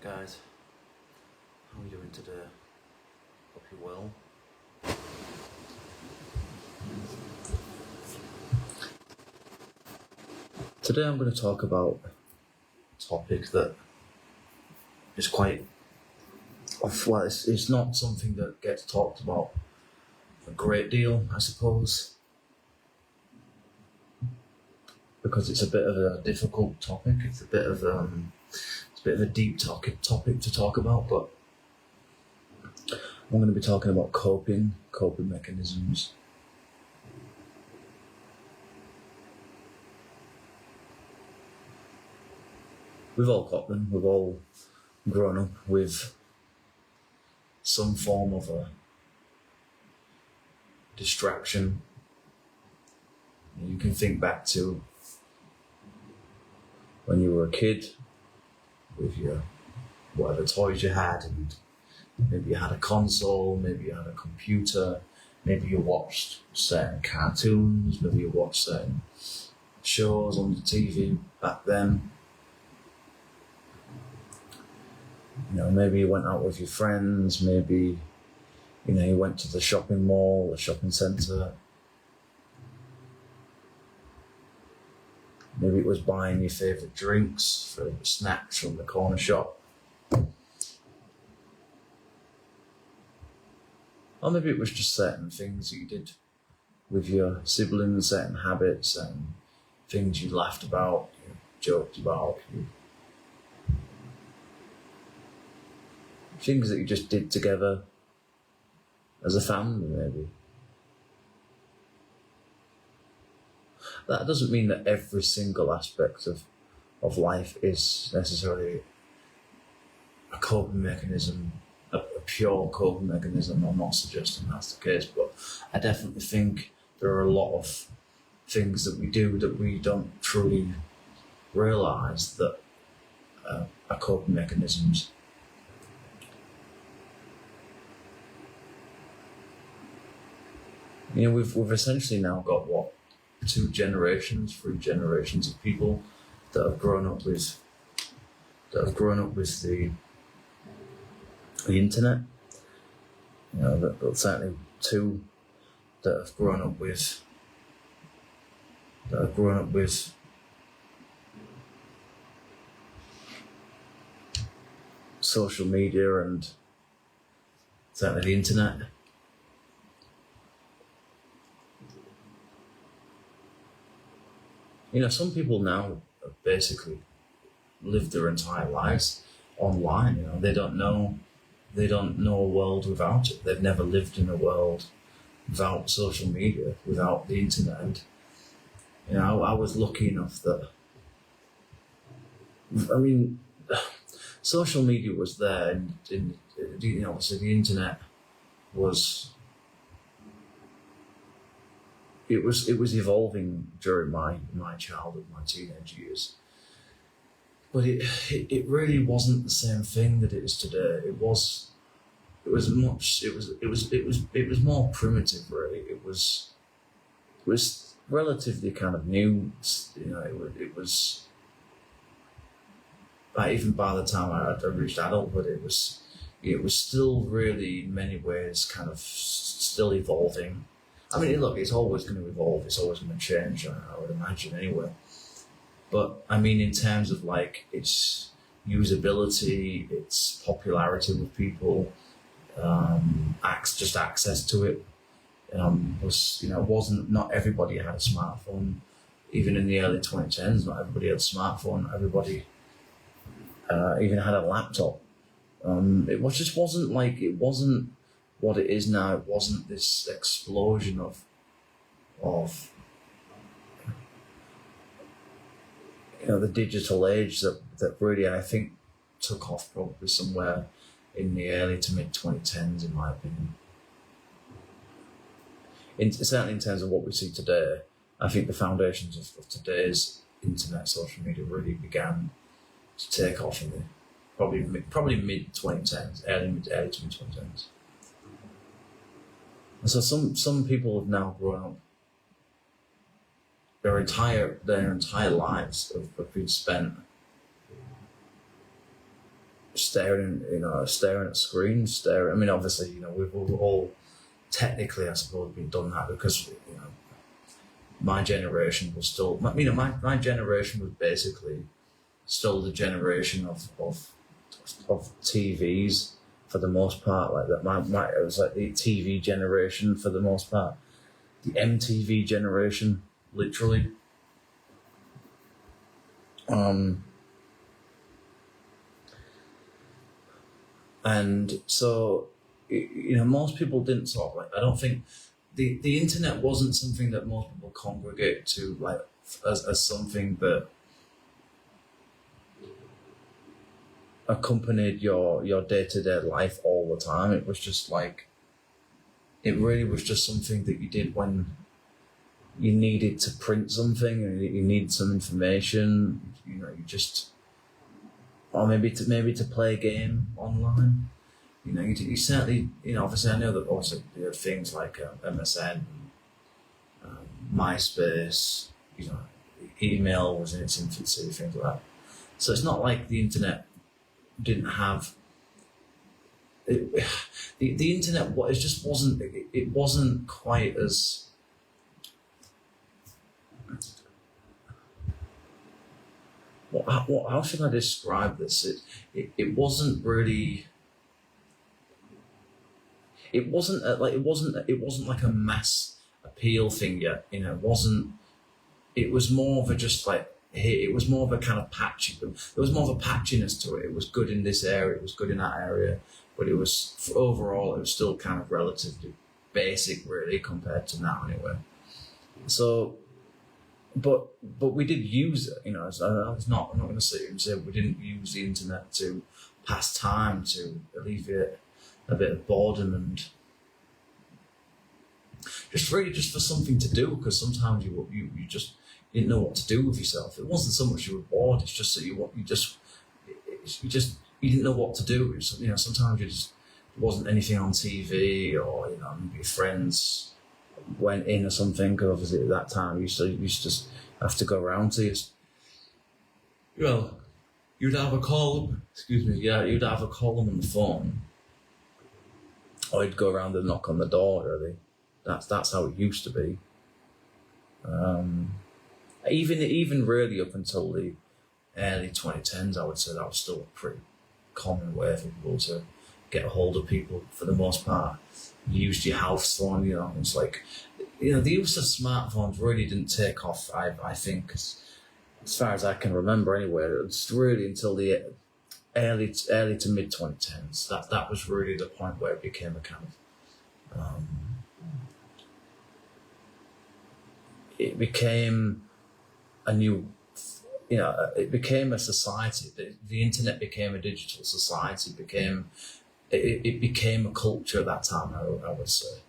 guys, how are you doing today? Hope you're well. Today I'm going to talk about a topic that is it's not something that gets talked about a great deal, I suppose, because it's a bit of a difficult topic. It's a bit of a deep topic to talk about, but I'm going to be talking about coping mechanisms. We've all got them. We've all grown up with some form of a distraction. You can think back to when you were a kid with your whatever toys you had, and maybe you had a console, maybe you had a computer, maybe you watched certain cartoons, maybe you watched certain shows on the TV back then. Maybe you went out with your friends, maybe, you went to the shopping mall, the shopping centre. Maybe it was buying your favourite drinks, favourite snacks from the corner shop. Or maybe it was just certain things that you did with your siblings, certain habits and things you laughed about, you joked about, things that you just did together as a family, maybe. That doesn't mean that every single aspect of life is necessarily a coping mechanism, a pure coping mechanism. I'm not suggesting that's the case, but I definitely think there are a lot of things that we do that we don't truly realise that are coping mechanisms. We've essentially now got 3 generations of people that have grown up with the internet. Certainly 2 that have grown up with social media and certainly the internet. Some people now basically live their entire lives online. They don't know a world without it. They've never lived in a world without social media, without the internet. And, I was lucky enough that, social media was there, and so the internet was. It was evolving during my childhood, my teenage years, but it really wasn't the same thing that it is today. It was more primitive, really. It was relatively kind of new. It was even by the time I reached adulthood, it was still really in many ways kind of still evolving. Look, it's always going to evolve, it's always going to change, I would imagine anyway. But, in terms of its usability, its popularity with people, just access to it, not everybody had a smartphone. Even in the early 2010s, not everybody had a smartphone, everybody even had a laptop. It wasn't what it is now. It wasn't this explosion of the digital age that really, I think, took off probably somewhere in the early to mid 2010s, in my opinion. Certainly in terms of what we see today, I think the foundations of today's internet, social media really began to take off in the probably mid 2010s, early to mid 2010s. And so some people have now grown up. Their entire lives have been spent staring at screens, staring. I mean, obviously, we've all technically, I suppose, been done that because my generation was still. My generation was basically still the generation of TVs for the most part. Like that, it was like the TV generation for the most part, the MTV generation, literally. And so, most people didn't sort of I don't think the internet wasn't something that most people congregate to as something that accompanied your day-to-day life all the time. It was just it really was just something that you did when you needed to print something and you needed some information, or maybe to play a game online. You certainly, obviously I know that also there are things like MSN, MySpace, email was in its infancy, things like that. So it's not like the internet didn't have it. The internet, it wasn't quite as how should I describe this? It wasn't really. It wasn't like a mass appeal thing yet. It wasn't. It was more of a just like. It was more of a kind of patchy. There was more of a patchiness to it. It was good in this area. It was good in that area. But it was overall. It was still kind of relatively basic, really, compared to now, anyway. So. But we did use it, I'm not going to sit here and say we didn't use the internet to pass time, to alleviate a bit of boredom and just for something to do, because sometimes you just didn't know what to do with yourself. It wasn't so much you were bored; it's just that you didn't know what to do. Sometimes there wasn't anything on TV, or maybe your friends went in or something, because obviously at that time you used to just have to go around to you'd have a column, you'd have a column on the phone, or you'd go around and knock on the door, really. That's how it used to be. Even really up until the early 2010s, I would say that was still a pretty common way for people to get a hold of people, for the most part. You used your house phone, it's like, the use of smartphones really didn't take off, I think, as far as I can remember anyway. It was really until the early to mid 2010s that was really the point where it became a kind of it became a new, it became a society. The internet became a digital society. It became a culture at that time, I would say.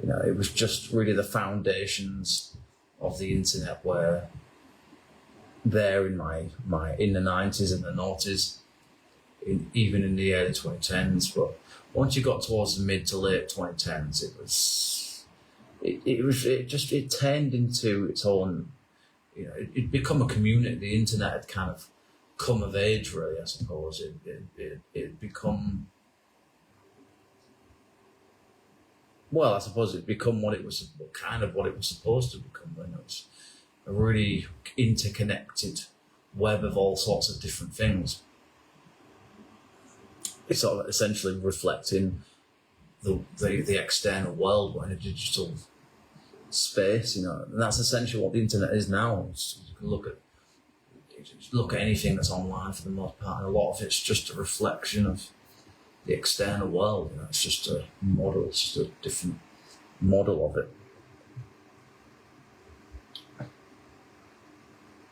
It was just really the foundations of the internet were there in the 90s and the noughties, even in the early 2010s. But once you got towards the mid to late 2010s, it turned into its own. It'd become a community. The internet had kind of come of age, really, I suppose. It'd become. Well, I suppose it'd become what it was supposed to become. When it was a really interconnected web of all sorts of different things. It's sort of essentially reflecting the external world, but in a digital space, and that's essentially what the internet is now. You can look at anything that's online for the most part, and a lot of it's just a reflection of the external world. It's just a model. It's just a different model of it.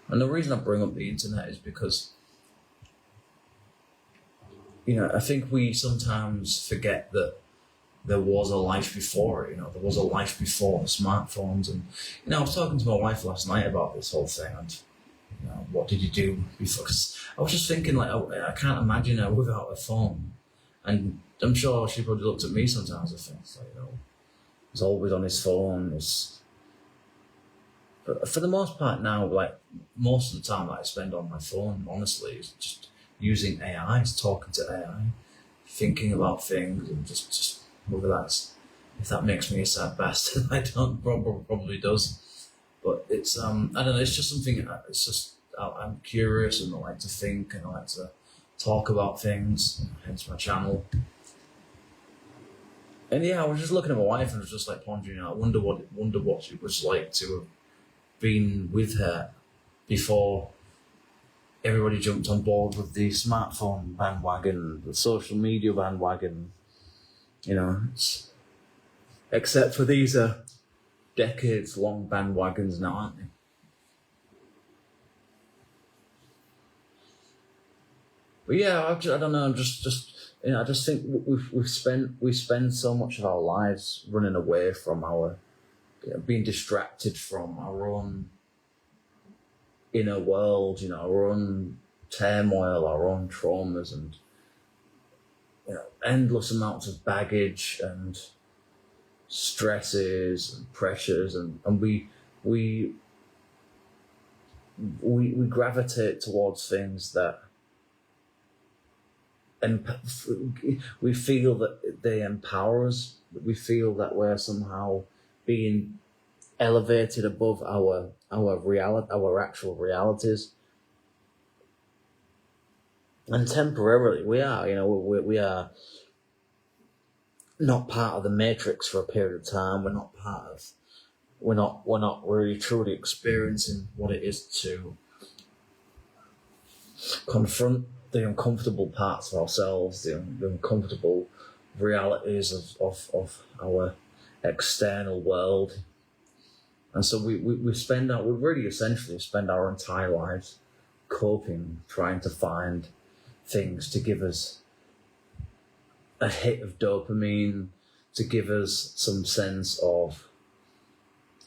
And the reason I bring up the internet is because, I think we sometimes forget that there was a life before it. There was a life before smartphones. And, I was talking to my wife last night about this whole thing, and, what did you do before? Because I was just thinking, I can't imagine her without a phone. And I'm sure she probably looked at me sometimes and thinks, he's always on his phone. But for the most part now, most of the time that I spend on my phone, honestly, is just using AIs, talking to AI, thinking about things, and just whether that's, if that makes me a sad bastard, I don't, probably does. But it's I don't know, it's just something, it's just, I'm curious and I like to think and I like to talk about things, hence my channel. And yeah, I was just looking at my wife and I was just like pondering, I wonder what it was like to have been with her before everybody jumped on board with the smartphone bandwagon, the social media bandwagon, except for these are decades-long bandwagons now, aren't they? But yeah, I don't know. I just think we spend so much of our lives running away from our, being distracted from our own inner world, our own turmoil, our own traumas, and endless amounts of baggage and stresses and pressures, and we gravitate towards things that, and we feel that they empower us. We feel that we're somehow being elevated above our reality, our actual realities. And temporarily, we are. We are not part of the matrix for a period of time. We're not really truly experiencing what it is to confront the uncomfortable parts of ourselves, the uncomfortable realities of our external world. And so we really essentially spend our entire lives coping, trying to find things to give us a hit of dopamine, to give us some sense of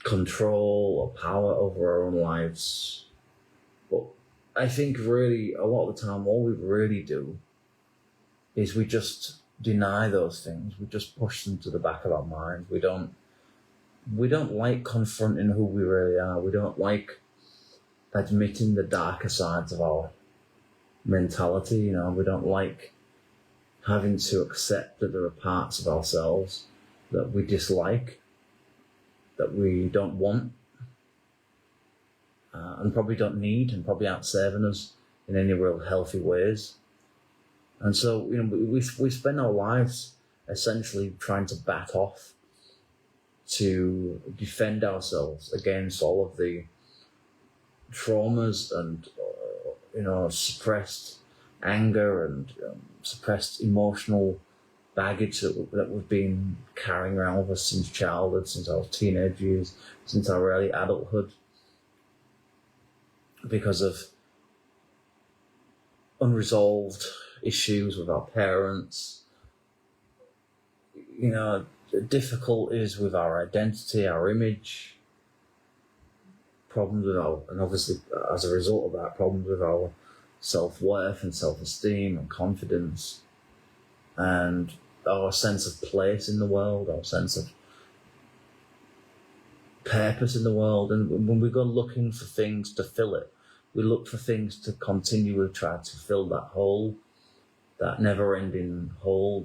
control or power over our own lives. But I think really a lot of the time all we really do is we just deny those things. We just push them to the back of our mind. We don't like confronting who we really are. We don't like admitting the darker sides of our mentality. We don't like having to accept that there are parts of ourselves that we dislike, that we don't want, and probably don't need, and probably aren't serving us in any real healthy ways. And so, we spend our lives essentially trying to bat off, to defend ourselves against all of the traumas and suppressed anger and suppressed emotional baggage that we've been carrying around with us since childhood, since our teenage years, since our early adulthood, because of unresolved issues with our parents, difficulties with our identity, our image, problems with and obviously as a result of that, problems with our self-worth and self-esteem and confidence, and our sense of place in the world, our sense of purpose in the world. And when we go looking for things to fill it, we look for things to continually try to fill that hole, that never-ending hole,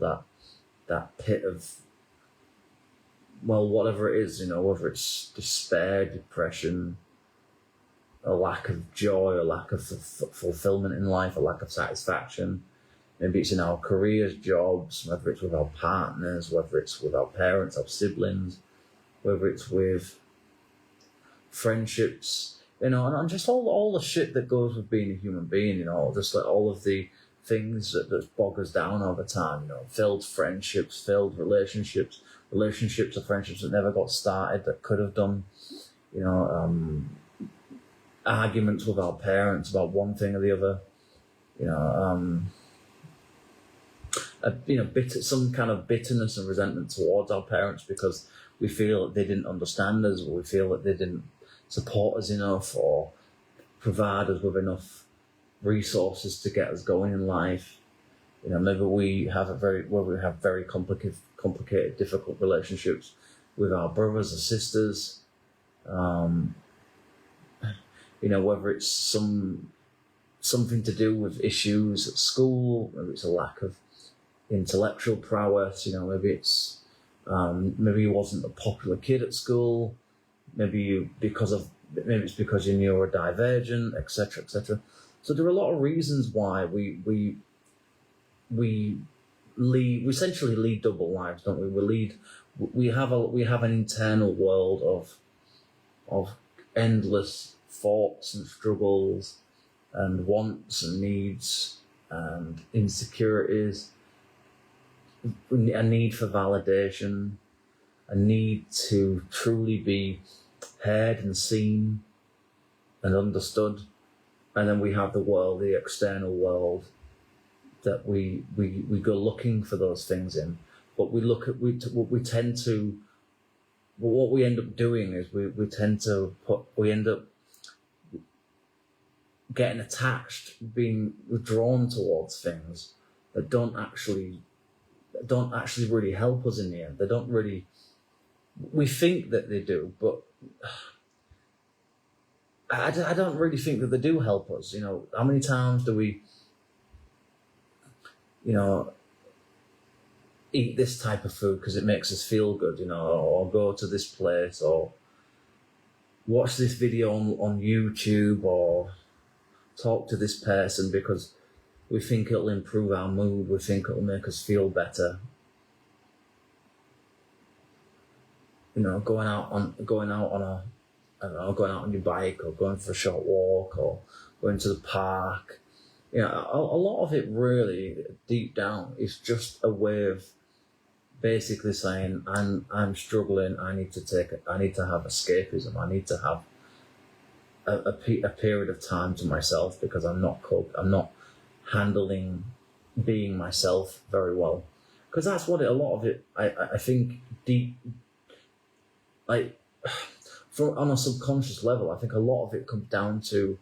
that pit of, well, whatever it is, whether it's despair, depression, a lack of joy, a lack of fulfillment in life, a lack of satisfaction. Maybe it's in our careers, jobs, whether it's with our partners, whether it's with our parents, our siblings, whether it's with friendships, and just all the shit that goes with being a human being, just like all of the things that bog us down over time, failed friendships, failed relationships or friendships that never got started, that could have done, arguments with our parents about one thing or the other, some kind of bitterness and resentment towards our parents because we feel that they didn't understand us, or we feel that they didn't support us enough or provide us with enough resources to get us going in life. Maybe we have very complicated, difficult relationships with our brothers or sisters. Whether it's some something to do with issues at school. Maybe it's a lack of intellectual prowess. Maybe it's maybe you wasn't a popular kid at school. Maybe it's because you're neurodivergent, etc., etc. So there are a lot of reasons why we essentially lead double lives, don't we? We have an internal world of endless thoughts and struggles and wants and needs and insecurities, a need for validation, a need to truly be heard and seen and understood. And then we have the world, the external world, that we go looking for those things in. But what we end up doing is we end up getting attached, being drawn towards things that don't actually really help us in the end. They don't really. We think that they do, but I don't really think that they do help us. How many times do we, eat this type of food because it makes us feel good, or go to this place, or watch this video on YouTube, or talk to this person because we think it'll improve our mood, we think it'll make us feel better. Going out on your bike, or going for a short walk, or going to the park. A lot of it really, deep down, is just a way of basically saying, I'm struggling. I need to have escapism. I need to have a period of time to myself because I'm not handling being myself very well. Because that's what a lot of it. I think deep. On a subconscious level, I think a lot of it comes down to,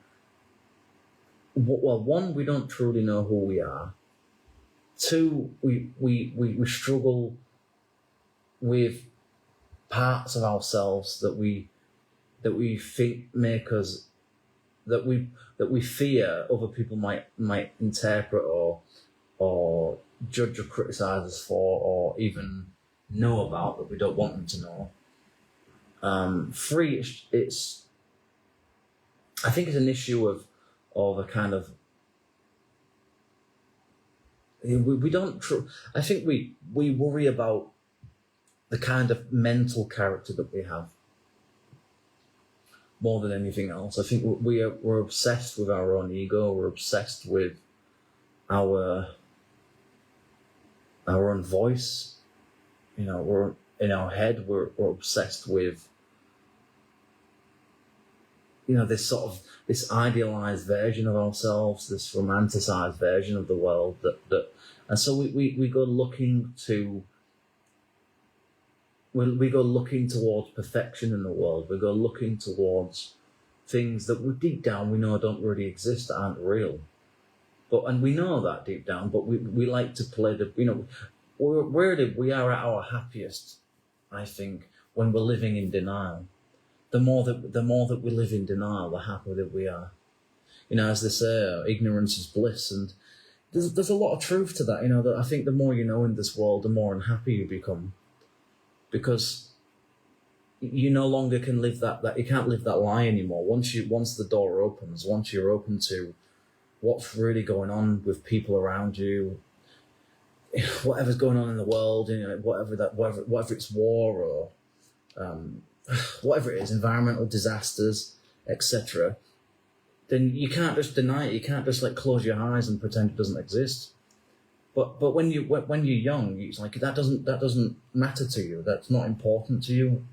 well, one, we don't truly know who we are. Two, we struggle with parts of ourselves that we think make us, that we fear other people might interpret or judge or criticize us for, or even know about, that we don't want them to know. Three, I think it's an issue of a kind of, we don't. I think we worry about the kind of mental character that we have more than anything else. I think we're obsessed with our own ego. We're obsessed with our own voice. We're in our head. We're obsessed with this idealized version of ourselves, this romanticized version of the world and so we go looking towards perfection in the world. We go looking towards things that deep down we know don't really exist, aren't real. And we know that deep down, but we like to play we are at our happiest, I think, when we're living in denial. The more that we live in denial, the happier that we are. As they say, ignorance is bliss, and there's a lot of truth to that. That I think the more you know in this world, the more unhappy you become, because you no longer can live that you can't live that lie anymore. Once the door opens, once you're open to what's really going on with people around you, whatever's going on in the world, whatever it's war or whatever it is, environmental disasters, etc., then you can't just deny it. You can't just close your eyes and pretend it doesn't exist. But when you're young, it's like that doesn't matter to you. That's not important to you.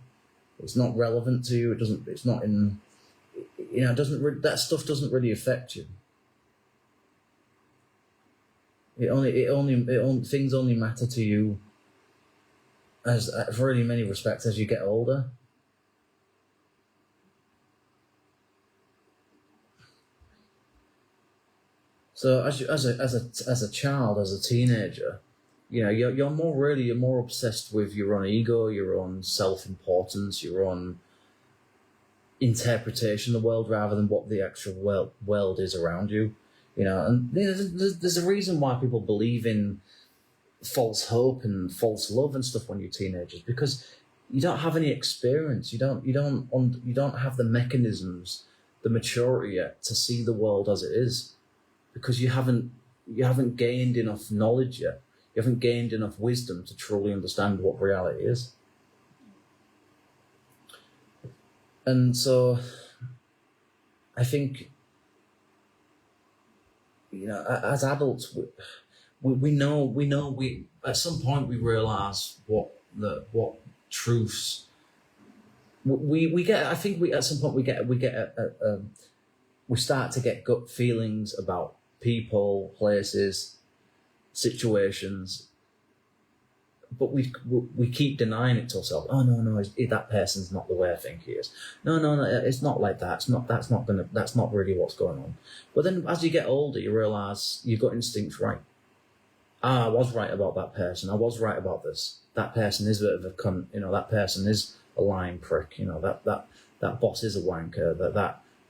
It's not relevant to you. It's not in. That stuff doesn't really affect you. Things only matter to you as really many respects as you get older. So as a child, as a teenager, you're more obsessed with your own ego, your own self-importance, your own interpretation of the world rather than what the actual world is around you. And there's a reason why people believe in false hope and false love and stuff when you're teenagers, because you don't have any experience. You don't have the mechanisms, the maturity yet to see the world as it is, because you haven't gained enough knowledge yet. You haven't gained enough wisdom to truly understand what reality is. And so I think, as adults, we at some point we realise what truths we get. I think at some point we start to get gut feelings about people, places, situations, but we keep denying it to ourselves. Oh no, that person's not the way I think he is. No, it's not like that. That's not really what's going on. But then as you get older, you realise you've got instincts right. I was right about that person. I was right about this. That person is a bit of a cunt. That person is a lying prick. That boss is a wanker.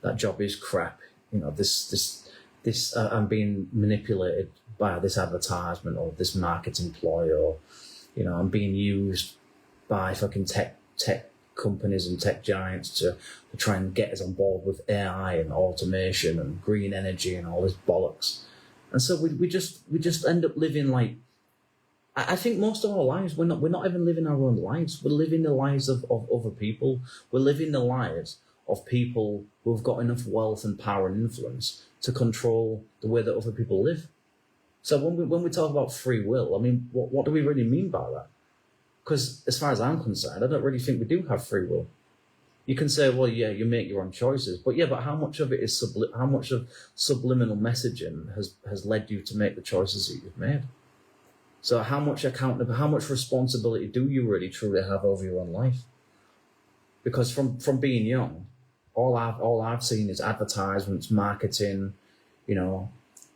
That job is crap. This I'm being manipulated by this advertisement or this marketing ploy, or I'm being used by fucking tech companies and tech giants to try and get us on board with AI and automation and green energy and all this bollocks. And so we just end up living like, I think most of our lives we're not even living our own lives. We're living the lives of other people. We're living the lives of people who've got enough wealth and power and influence to control the way that other people live. So when we talk about free will, I mean, what do we really mean by that? Because as far as I'm concerned, I don't really think we do have free will. You can say, well, yeah, you make your own choices, but how much of it is how much of subliminal messaging has led you to make the choices that you've made? So how much responsibility do you really truly have over your own life? Because from being young, all I've seen is advertisements, marketing,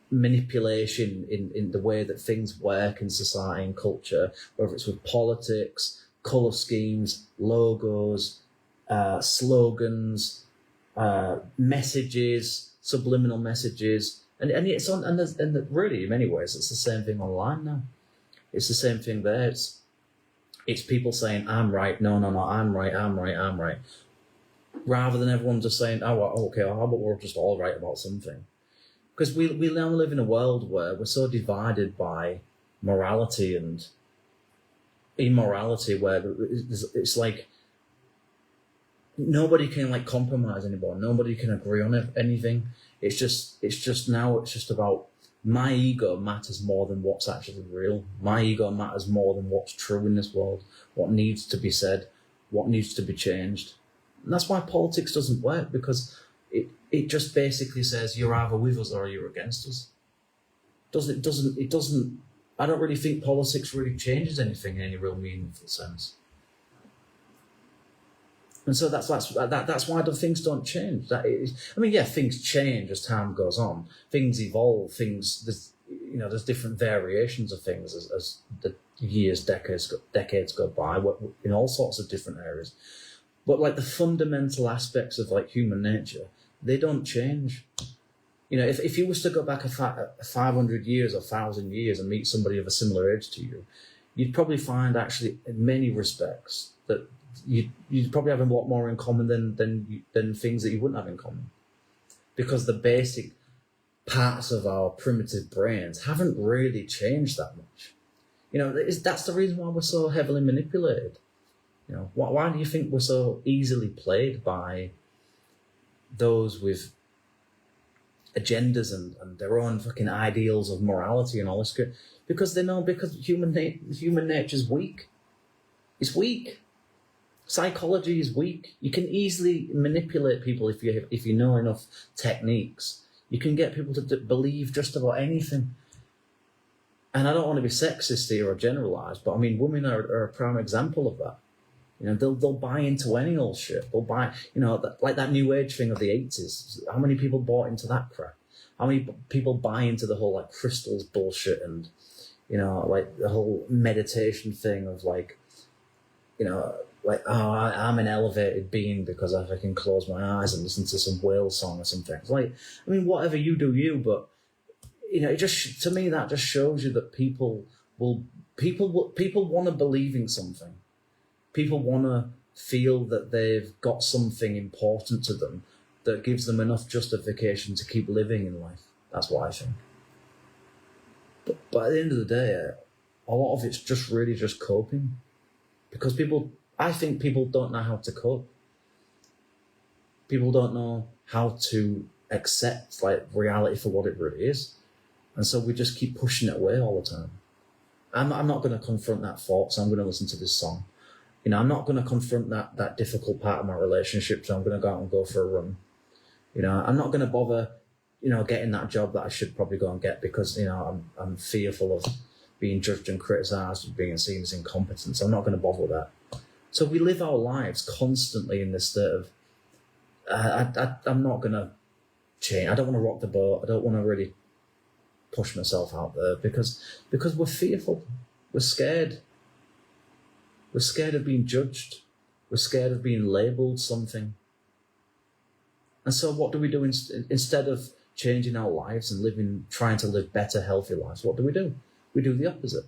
manipulation in the way that things work in society and culture, whether it's with politics, colour schemes, logos, slogans, messages, subliminal messages, and it's on, and really in many ways it's the same thing online now. It's the same thing there. It's people saying I'm right, no, I'm right, rather than everyone just saying, oh, okay, how about we're just all right about something? Because we now live in a world where we're so divided by morality and immorality, where it's like nobody can compromise anymore. Nobody can agree on anything. It's just about my ego matters more than what's actually real. My ego matters more than what's true in this world, what needs to be said, what needs to be changed. And that's why politics doesn't work, because it just basically says you're either with us or you're against us. It doesn't. I don't really think politics really changes anything in any real meaningful sense. And so that's why the things don't change. Things change as time goes on. Things evolve. There's different variations of things as the years, decades go by, in all sorts of different areas. But the fundamental aspects of human nature, they don't change. If you was to go back 500 years or 1,000 years and meet somebody of a similar age to you, you'd probably find actually in many respects that you'd probably have a lot more in common than things that you wouldn't have in common, because the basic parts of our primitive brains haven't really changed that much. That's the reason why we're so heavily manipulated. Why do you think we're so easily played by those with agendas and their own fucking ideals of morality and all this shit? Because human nature's weak. It's weak. Psychology is weak. You can easily manipulate people if you know enough techniques. You can get people to believe just about anything. And I don't want to be sexist here or generalise, but I mean, women are a prime example of that. They'll buy into any old shit. They'll buy, like that new age thing of the 80s. How many people bought into that crap? How many people buy into the whole crystals bullshit and, the whole meditation thing of I'm an elevated being because I can close my eyes and listen to some whale song or something. It's whatever you do, but it just, to me, that just shows you that people want to believe in something. People want to feel that they've got something important to them that gives them enough justification to keep living in life. That's what I think. But at the end of the day, a lot of it's just really just coping. Because I think people don't know how to cope. People don't know how to accept reality for what it really is. And so we just keep pushing it away all the time. I'm not going to confront that thought, so I'm going to listen to this song. I'm not going to confront that difficult part of my relationship, so I'm going to go out and go for a run. I'm not going to bother, getting that job that I should probably go and get because, I'm fearful of being judged and criticised and being seen as incompetent. So I'm not going to bother with that. So we live our lives constantly in this state of, I'm not going to change. I don't want to rock the boat. I don't want to really push myself out there because we're fearful. We're scared. We're scared of being judged. We're scared of being labelled something. And so what do we do instead of changing our lives and trying to live better, healthy lives? What do? We do the opposite.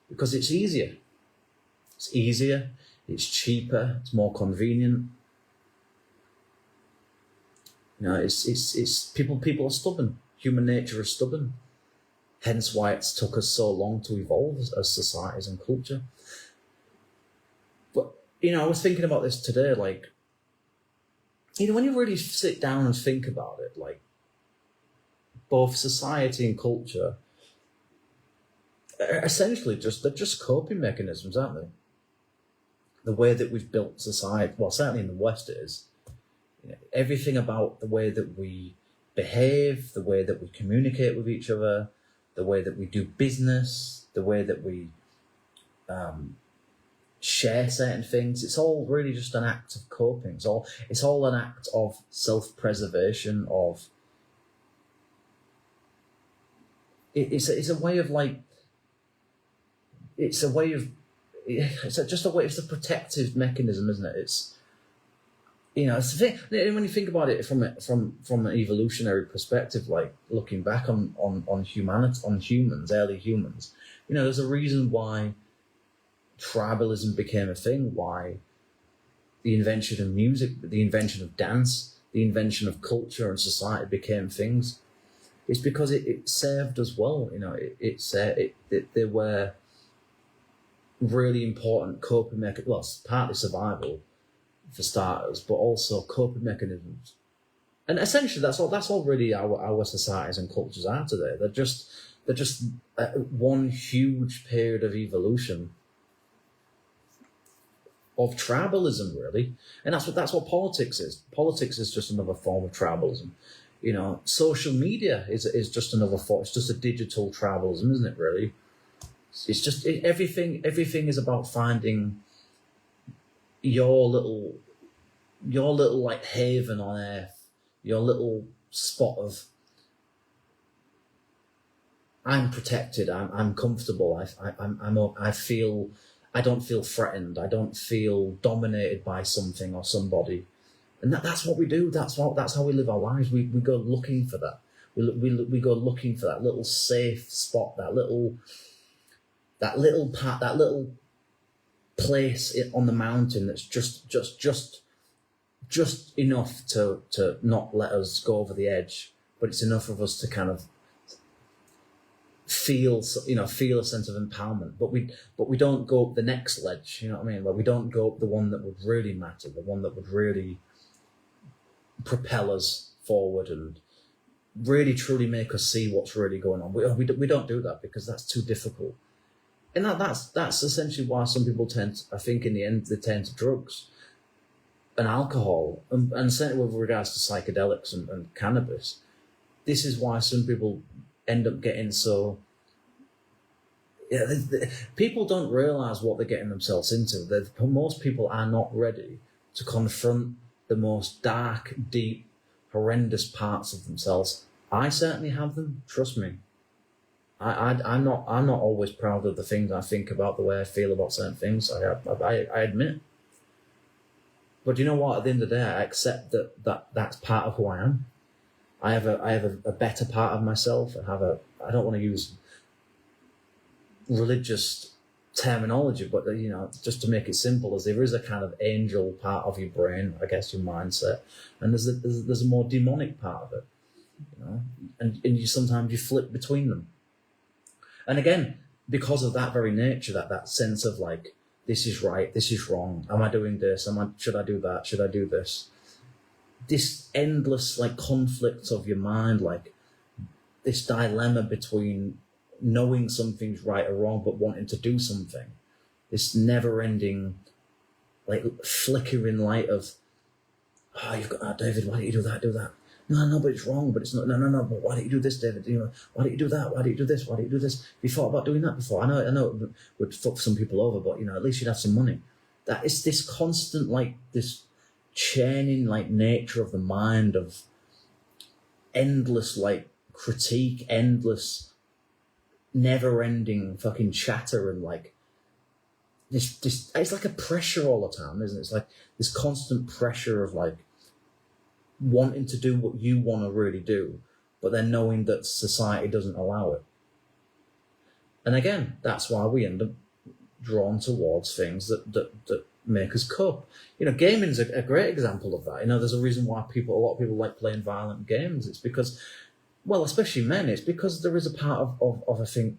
Because it's easier. It's easier, it's cheaper, it's more convenient. It's people are stubborn. Human nature is stubborn. Hence why it's took us so long to evolve as societies and culture. But, I was thinking about this today, when you really sit down and think about it, both society and culture are essentially they're just coping mechanisms, aren't they? The way that we've built society, well, certainly in the West it is. Everything about the way that we behave, the way that we communicate with each other, the way that we do business, the way that we share certain things, it's all really just an act of coping. It's all an act of self-preservation, it's a way of it's a protective mechanism, isn't it? It's the thing, when you think about it from an evolutionary perspective, looking back on humanity, on humans, early humans, there's a reason why tribalism became a thing, why the invention of music, the invention of dance, the invention of culture and society became things. It's because it served us well. They were really important coping mechanisms. Well, partly survival for starters, but also coping mechanisms. And essentially, that's all really our societies and cultures are today. They're just one huge period of evolution of tribalism, really. And that's what politics is. Politics is just another form of tribalism. Social media is just another form. It's just a digital tribalism, isn't it, really? It's just everything is about finding your little haven on earth, your little spot of I'm protected, I'm comfortable, I don't feel threatened, I don't feel dominated by something or somebody. And that's what we do. That's how we live our lives. We go looking for that. We go looking for that little safe spot, that little part, that little place on the mountain that's just enough to not let us go over the edge, but it's enough of us to kind of feel a sense of empowerment. But we don't go up the next ledge. You know what I mean? We don't go up the one that would really matter, the one that would really propel us forward and really truly make us see what's really going on. We don't do that because that's too difficult. And that's essentially why some people I think in the end, they turn to drugs and alcohol, and certainly with regards to psychedelics and cannabis. This is why some people end up getting so... people don't realise what they're getting themselves into. Most people are not ready to confront the most dark, deep, horrendous parts of themselves. I certainly have them, trust me. I'm not always proud of the things I think about, the way I feel about certain things. I admit. But you know what? At the end of the day, I accept that's part of who I am. I have a better part of myself. I don't want to use religious terminology, but just to make it simple, as there is a kind of angel part of your brain, I guess, your mindset, and there's a more demonic part of it, and you sometimes you flip between them. And again, because of that very nature, that sense of like, this is right, this is wrong, am I doing this, should I do that, should I do this? This endless like conflict of your mind, like this dilemma between knowing something's right or wrong but wanting to do something, this never-ending like flickering light of, you've got that, David, why don't you do that? No, but it's wrong, but it's not, no, but why don't you do this, David? Why don't you do that? Why don't you do this? Why don't you do this? Have you thought about doing that before? I know it would fuck some people over, but at least you'd have some money. That is this constant, like, this churning, like, nature of the mind, of endless, like, critique, endless, never-ending fucking chatter, and, like, this it's like a pressure all the time, isn't it? It's like this constant pressure of, like, wanting to do what you want to really do, but then knowing that society doesn't allow it. And again, that's why we end up drawn towards things that make us cope. Gaming's a great example of that. There's a reason why a lot of people like playing violent games. It's because, well, especially men, it's because there is a part of I think,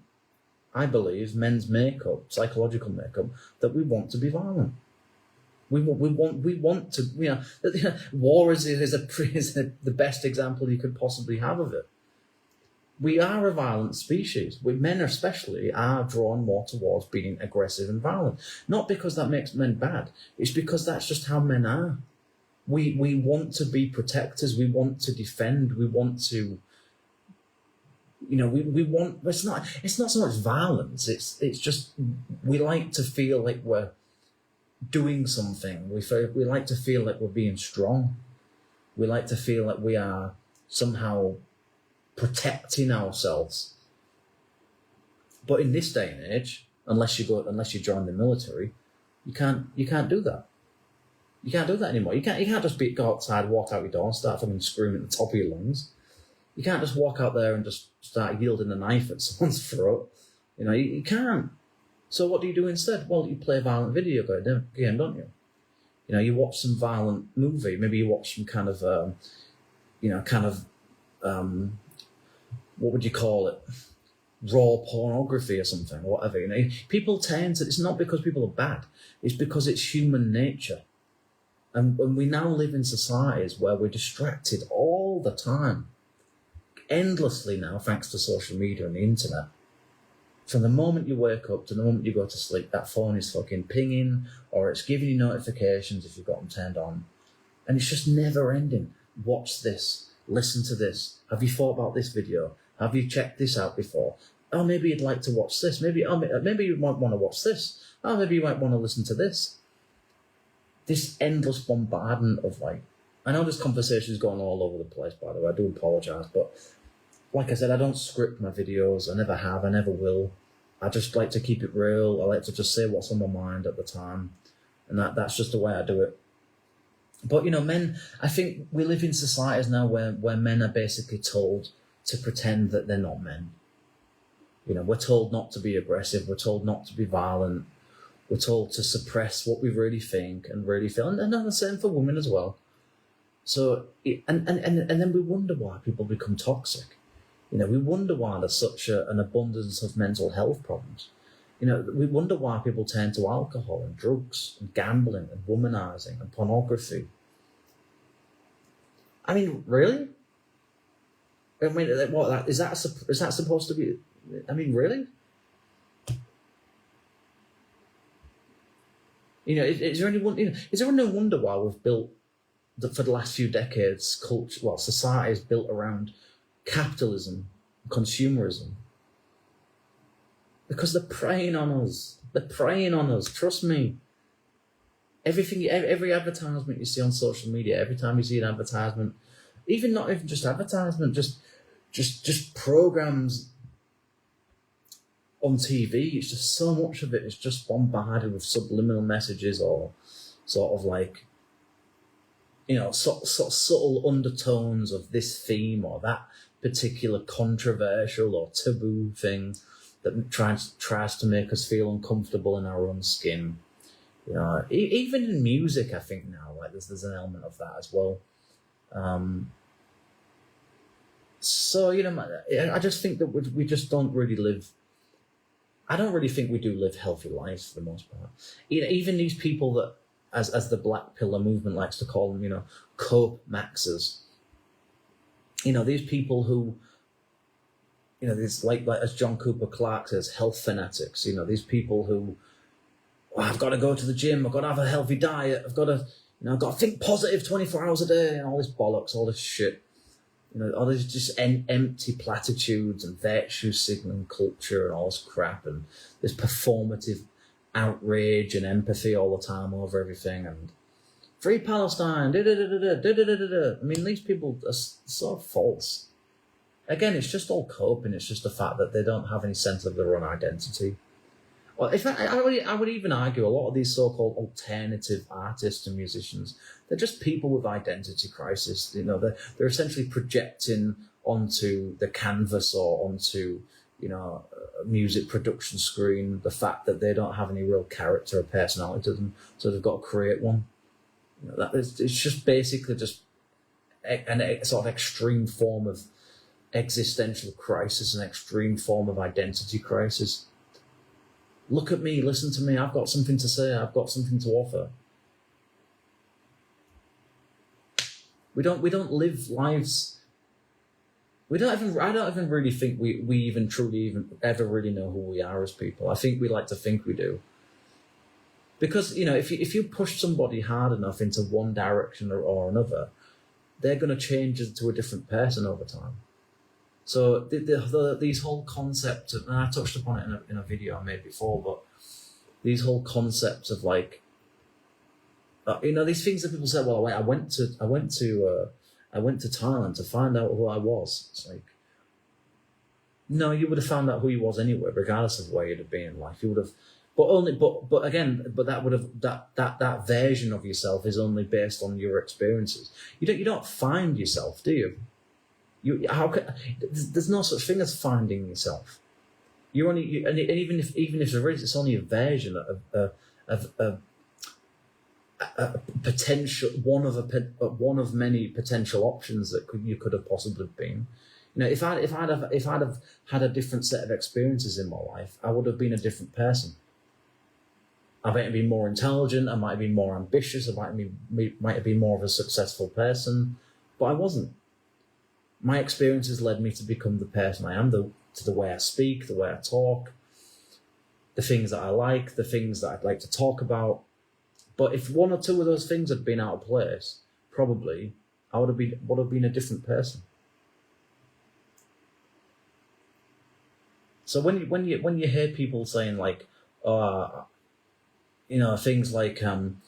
I believe, men's makeup, psychological makeup, that we want to be violent. We want to, war is the best example you could possibly have of it. We are a violent species. Men especially are drawn more towards being aggressive and violent. Not because that makes men bad. It's because that's just how men are. We want to be protectors. We want to defend. We want to, we want, it's not so much violence. It's just, we like to feel like we're doing something. We like to feel like we're being strong. We like to feel like we are somehow protecting ourselves. But in this day and age, unless you join the military, you can't do that. You can't do that anymore. You can't just go outside, walk out your door, and start fucking screaming at the top of your lungs. You can't just walk out there and just start wielding a knife at someone's throat. You can't. So what do you do instead? Well, you play a violent video game, don't you? You watch some violent movie. Maybe you watch some kind of, what would you call it? Raw pornography or something, or whatever. People tend to. It's not because people are bad. It's because it's human nature, and we now live in societies where we're distracted all the time, endlessly now, thanks to social media and the internet. From the moment you wake up to the moment you go to sleep, that phone is fucking pinging, or it's giving you notifications if you've got them turned on. And it's just never ending. Watch this. Listen to this. Have you thought about this video? Have you checked this out before? Oh, maybe you'd like to watch this. Maybe you might want to watch this. Oh, maybe you might want to listen to this. This endless bombardment of, like, I know this conversation is going all over the place, by the way. I do apologise, but like I said, I don't script my videos. I never have. I never will. I just like to keep it real. I like to just say what's on my mind at the time. And that's just the way I do it. But, men, I think we live in societies now where men are basically told to pretend that they're not men. We're told not to be aggressive. We're told not to be violent. We're told to suppress what we really think and really feel. And the same for women as well. So, and then we wonder why people become toxic. We wonder why there's such an abundance of mental health problems. We wonder why people turn to alcohol and drugs and gambling and womanizing and pornography. I mean, really? I mean, what is that supposed to be? I mean, really? Is there anyone? Is there no wonder why we've built for the last few decades society is built around capitalism, consumerism, because they're preying on us. They're preying on us. Trust me. Every advertisement you see on social media, every time you see an advertisement, not even just advertisement, just programs on TV. It's just so much of it is just bombarded with subliminal messages, or sort of like, sort of subtle undertones of this theme or that particular controversial or taboo thing that tries to make us feel uncomfortable in our own skin. Even in music, I think now, like there's an element of that as well. So I just think that we just don't really live. I don't really think we do live healthy lives for the most part. Even these people that, as the Black Pillar movement likes to call them, cope maxers. These people who, these like as John Cooper Clarke says, health fanatics. These people who, I've got to go to the gym, I've got to have a healthy diet, I've got to think positive 24 hours a day, and all this bollocks, all this shit. All these just empty platitudes and virtue signaling culture and all this crap and this performative outrage and empathy all the time over everything and free Palestine, I mean, these people are so false. Again, it's just all coping. It's just the fact that they don't have any sense of their own identity. Well, I would even argue a lot of these so-called alternative artists and musicians, they're just people with identity crisis. They're essentially projecting onto the canvas or onto, a music production screen the fact that they don't have any real character or personality to them, so they've got to create one. It's just basically just a sort of extreme form of existential crisis, an extreme form of identity crisis. Look at me, listen to me, I've got something to say, I've got something to offer. We don't live lives. I don't even really think we even truly even ever really know who we are as people. I think we like to think we do. Because, if you push somebody hard enough into one direction or another, they're going to change into a different person over time. So these whole concepts, and I touched upon it in a video I made before, but these whole concepts of like, these things that people say, well, I went to Thailand to find out who I was. It's like, no, you would have found out who you was anyway, regardless of where you'd have been in life. You would have, but that would have that version of yourself is only based on your experiences. You don't find yourself, do you? There's no such thing as finding yourself. And even if there is, it's only a version of a potential one of many potential options that you could have possibly been. If I'd have had a different set of experiences in my life, I would have been a different person. I might have been more intelligent. I might have been more ambitious. I might have been more of a successful person, but I wasn't. My experiences led me to become the person I am, to the way I speak, the way I talk, the things that I like, the things that I'd like to talk about. But if one or two of those things had been out of place, probably I would have been a different person. So when you hear people saying like, things like I'm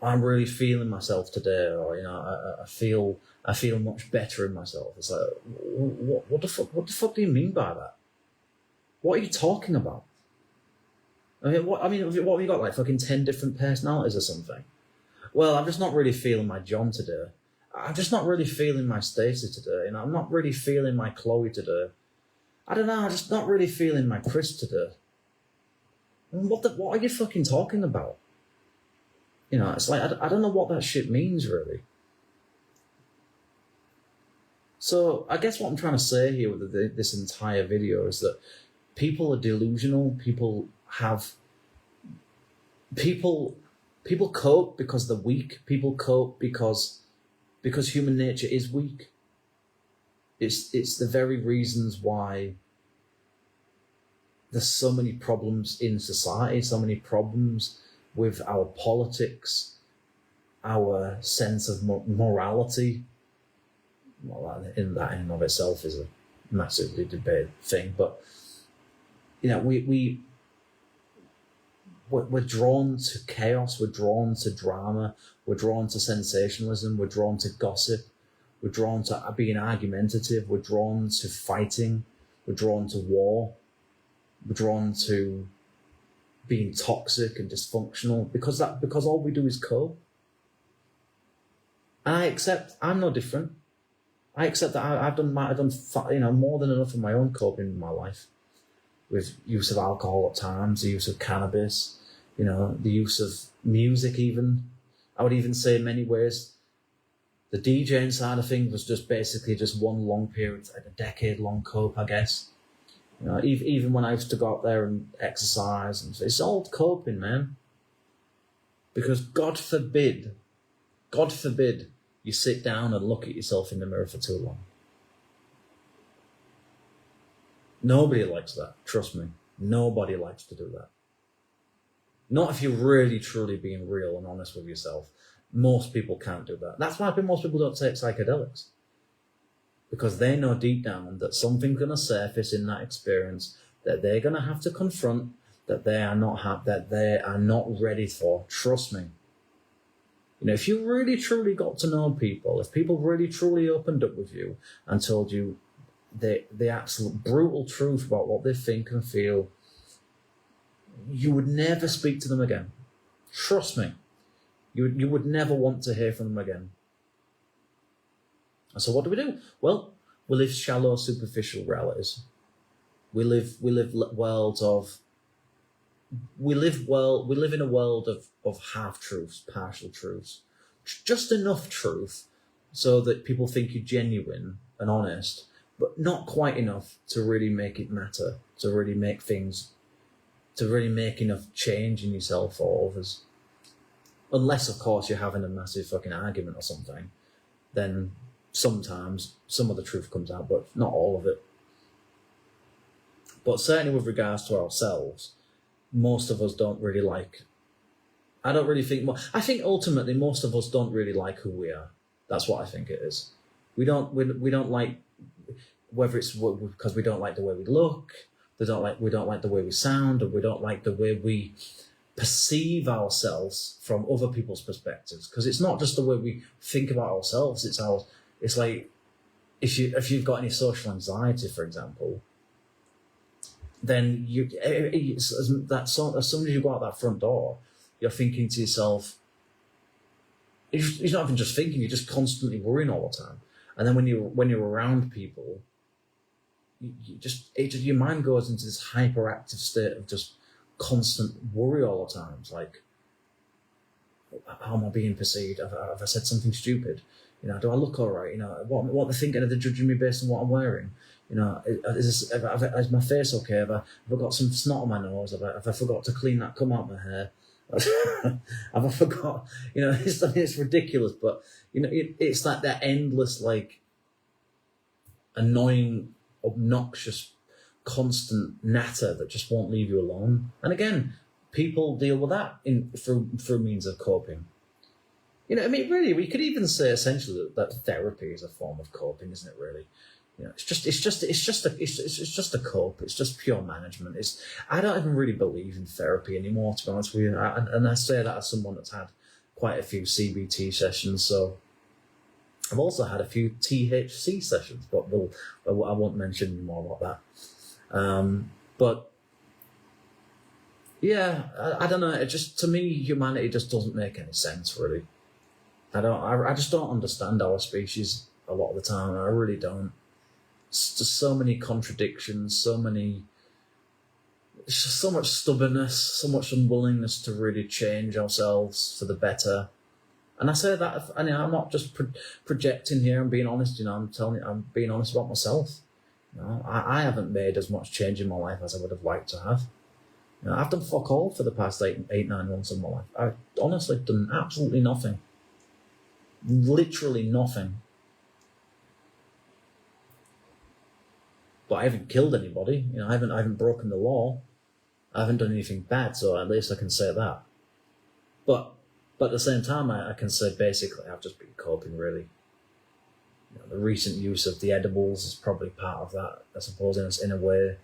really feeling myself today, or I feel much better in myself. It's like, what the fuck do you mean by that? What are you talking about? What have you got, like fucking 10 different personalities or something? Well, I'm just not really feeling my John today. I'm just not really feeling my Stacey today. I'm not really feeling my Chloe today. I don't know. I'm just not really feeling my Chris today. What are you fucking talking about? It's like I don't know what that shit means really. So I guess what I'm trying to say here with this entire video is that people are delusional. People cope because they're weak. People cope because human nature is weak. It's the very reasons why there's so many problems in society, so many problems with our politics, our sense of morality. Well, in and of itself is a massively debated thing, but we're drawn to chaos, we're drawn to drama, we're drawn to sensationalism, we're drawn to gossip, we're drawn to being argumentative, we're drawn to fighting, we're drawn to war, we're drawn to being toxic and dysfunctional because all we do is cope. And I accept I'm no different. I accept that I've done more than enough of my own coping in my life, with use of alcohol at times, the use of cannabis, the use of music even. I would even say in many ways the DJing side of things was just basically just one long period, like a decade-long cope, I guess. Even when I used to go out there and exercise, and it's all coping, man. Because God forbid, you sit down and look at yourself in the mirror for too long. Nobody likes that, trust me. Nobody likes to do that. Not if you're really, truly being real and honest with yourself. Most people can't do that. That's why most people don't take psychedelics. Because they know deep down that something's going to surface in that experience that they're going to have to confront, that they are not ready for. Trust me. If you really, truly got to know people, if people really, truly opened up with you and told you the absolute brutal truth about what they think and feel, you would never speak to them again. Trust me. You would never want to hear from them again. And so what do? Well, we live shallow, superficial realities. We live in a world of half-truths, partial truths. Just enough truth so that people think you're genuine and honest, but not quite enough to really make it matter, to really make enough change in yourself or others. Unless, of course, you're having a massive fucking argument or something, then sometimes some of the truth comes out, but not all of it. But certainly with regards to ourselves, most of us don't really like... I think ultimately most of us don't really like who we are. That's what I think it is. We don't like, whether it's because we don't like the way we look, we don't like the way we sound, or we don't like the way we perceive ourselves from other people's perspectives. Because it's not just the way we think about ourselves. It's like if you've got any social anxiety, for example, then as soon as you go out that front door, you're thinking to yourself, you're not even just thinking, you're just constantly worrying all the time. And then when you're around people, your mind goes into this hyperactive state of just constant worry all the time. It's like, how am I being perceived? Have I said something stupid? Do I look all right? What they're thinking? Are they judging me based on what I'm wearing? Is my face okay? Have I got some snot on my nose? Have I forgot to clean that cum out my hair? Have I forgot? It's ridiculous, but it's like that endless, like, annoying, obnoxious, constant natter that just won't leave you alone. And again, people deal with that through means of coping. Really, we could even say essentially that therapy is a form of coping, isn't it? Really, it's just a cope. It's just pure management. I don't even really believe in therapy anymore, to be honest with you. And I say that as someone that's had quite a few CBT sessions. So I've also had a few THC sessions, but I won't mention any more about that. But yeah, I don't know. It just, to me, humanity just doesn't make any sense, really. I just don't understand our species a lot of the time. I really don't. It's just so many contradictions, it's just so much stubbornness, so much unwillingness to really change ourselves for the better. And I say that, I'm not just projecting here. I'm being honest. I'm being honest about myself. I haven't made as much change in my life as I would have liked to have. I've done fuck all for the past 8-9 months of my life. I've honestly done absolutely nothing. Literally nothing. But I haven't killed anybody. I haven't broken the law. I haven't done anything bad, so at least I can say that. But at the same time, I can say basically I've just been coping, really. The recent use of the edibles is probably part of that, I suppose, in a way.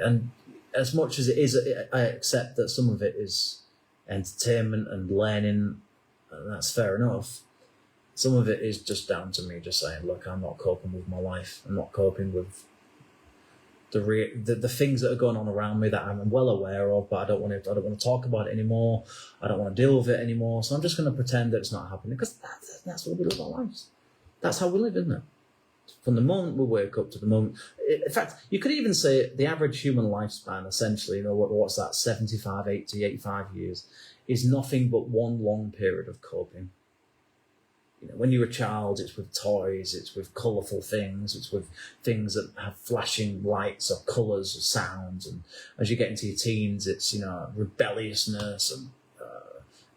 And as much as it is, I accept that some of it is entertainment and learning, and that's fair enough. Some of it is just down to me just saying, look, I'm not coping with my life. I'm not coping with the things that are going on around me that I'm well aware of, but I don't want to talk about it anymore. I don't want to deal with it anymore. So I'm just going to pretend that it's not happening, because that's what we live our lives. That's how we live, isn't it? From the moment we wake up to the moment. In fact, you could even say the average human lifespan, essentially, what's that, 75, 80, 85 years, is nothing but one long period of coping. When you're a child, it's with toys, it's with colourful things, it's with things that have flashing lights or colours or sounds. And as you get into your teens, it's, rebelliousness and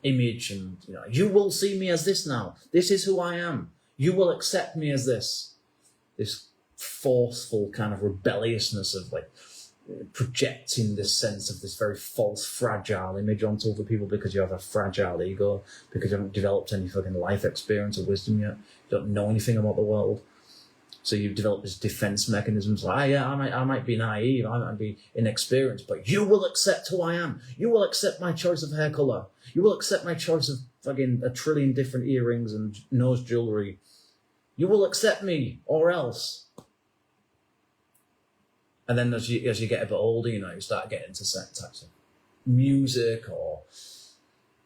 image, and, you will see me as this now. This is who I am. You will accept me as this. This forceful kind of rebelliousness of projecting this sense of this very false, fragile image onto other people because you have a fragile ego, because you haven't developed any fucking life experience or wisdom yet. You don't know anything about the world. So you've developed this defense mechanisms like, I might be naive, I might be inexperienced, but you will accept who I am. You will accept my choice of hair colour. You will accept my choice of fucking 1 trillion different earrings and nose jewellery. You will accept me, or else. And then as you get a bit older, you start getting into certain types of music, or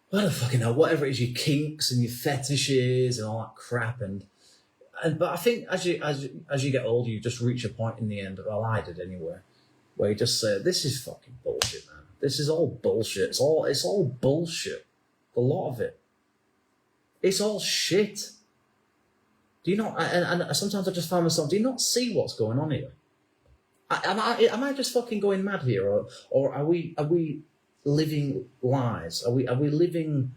whatever it is, your kinks and your fetishes and all that crap. But I think as you get older, you just reach a point in the end, well, I did anyway, where you just say, this is fucking bullshit, man. This is all bullshit. It's all bullshit. A lot of it. It's all shit. Do you not? And sometimes I just find myself, do you not see what's going on here? Am I just fucking going mad here, or are we living lies? Are we living?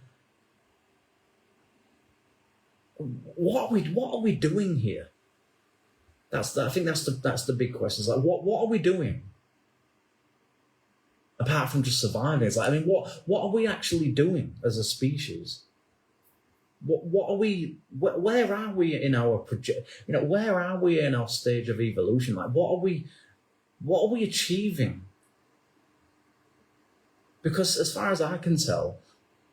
What are we doing here? I think that's the big question. It's like, what are we doing? Apart from just surviving, it's like, what are we actually doing as a species? What are we? Where are we in our project? Where are we in our stage of evolution? Like, what are we achieving? Because as far as I can tell,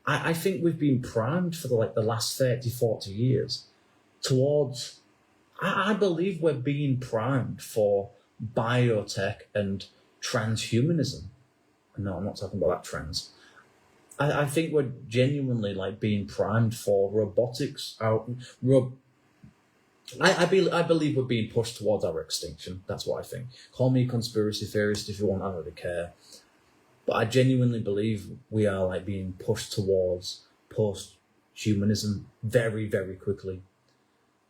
I think we've been primed for the last 30, 40 years towards. I believe we're being primed for biotech and transhumanism. No, I'm not talking about that trends. I think we're genuinely being primed for robotics. I believe we're being pushed towards our extinction. That's what I think. Call me a conspiracy theorist if you want. I don't really care. But I genuinely believe we are being pushed towards post-humanism very, very quickly.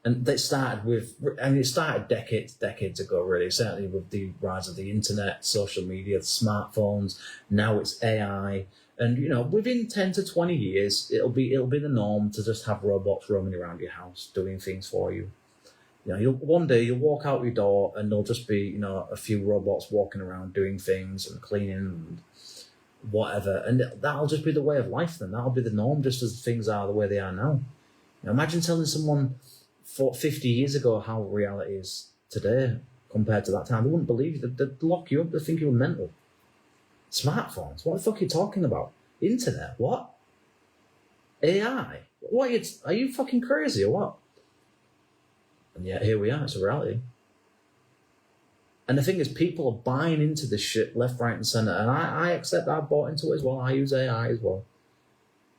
And it started decades ago, really, certainly with the rise of the internet, social media, smartphones. Now it's AI. And, within 10 to 20 years, it'll be the norm to just have robots roaming around your house, doing things for you. One day you'll walk out your door and there'll just be, a few robots walking around doing things and cleaning and whatever. And that'll just be the way of life then. That'll be the norm, just as things are the way they are now. Imagine telling someone 50 years ago how reality is today compared to that time. They wouldn't believe you. They'd lock you up. They'd think you were mental. Smartphones? What the fuck are you talking about? Internet? What? AI? What? Are you fucking crazy or what? And yet here we are. It's a reality. And the thing is, people are buying into this shit left, right, and centre. And I accept I've bought into it as well. I use AI as well.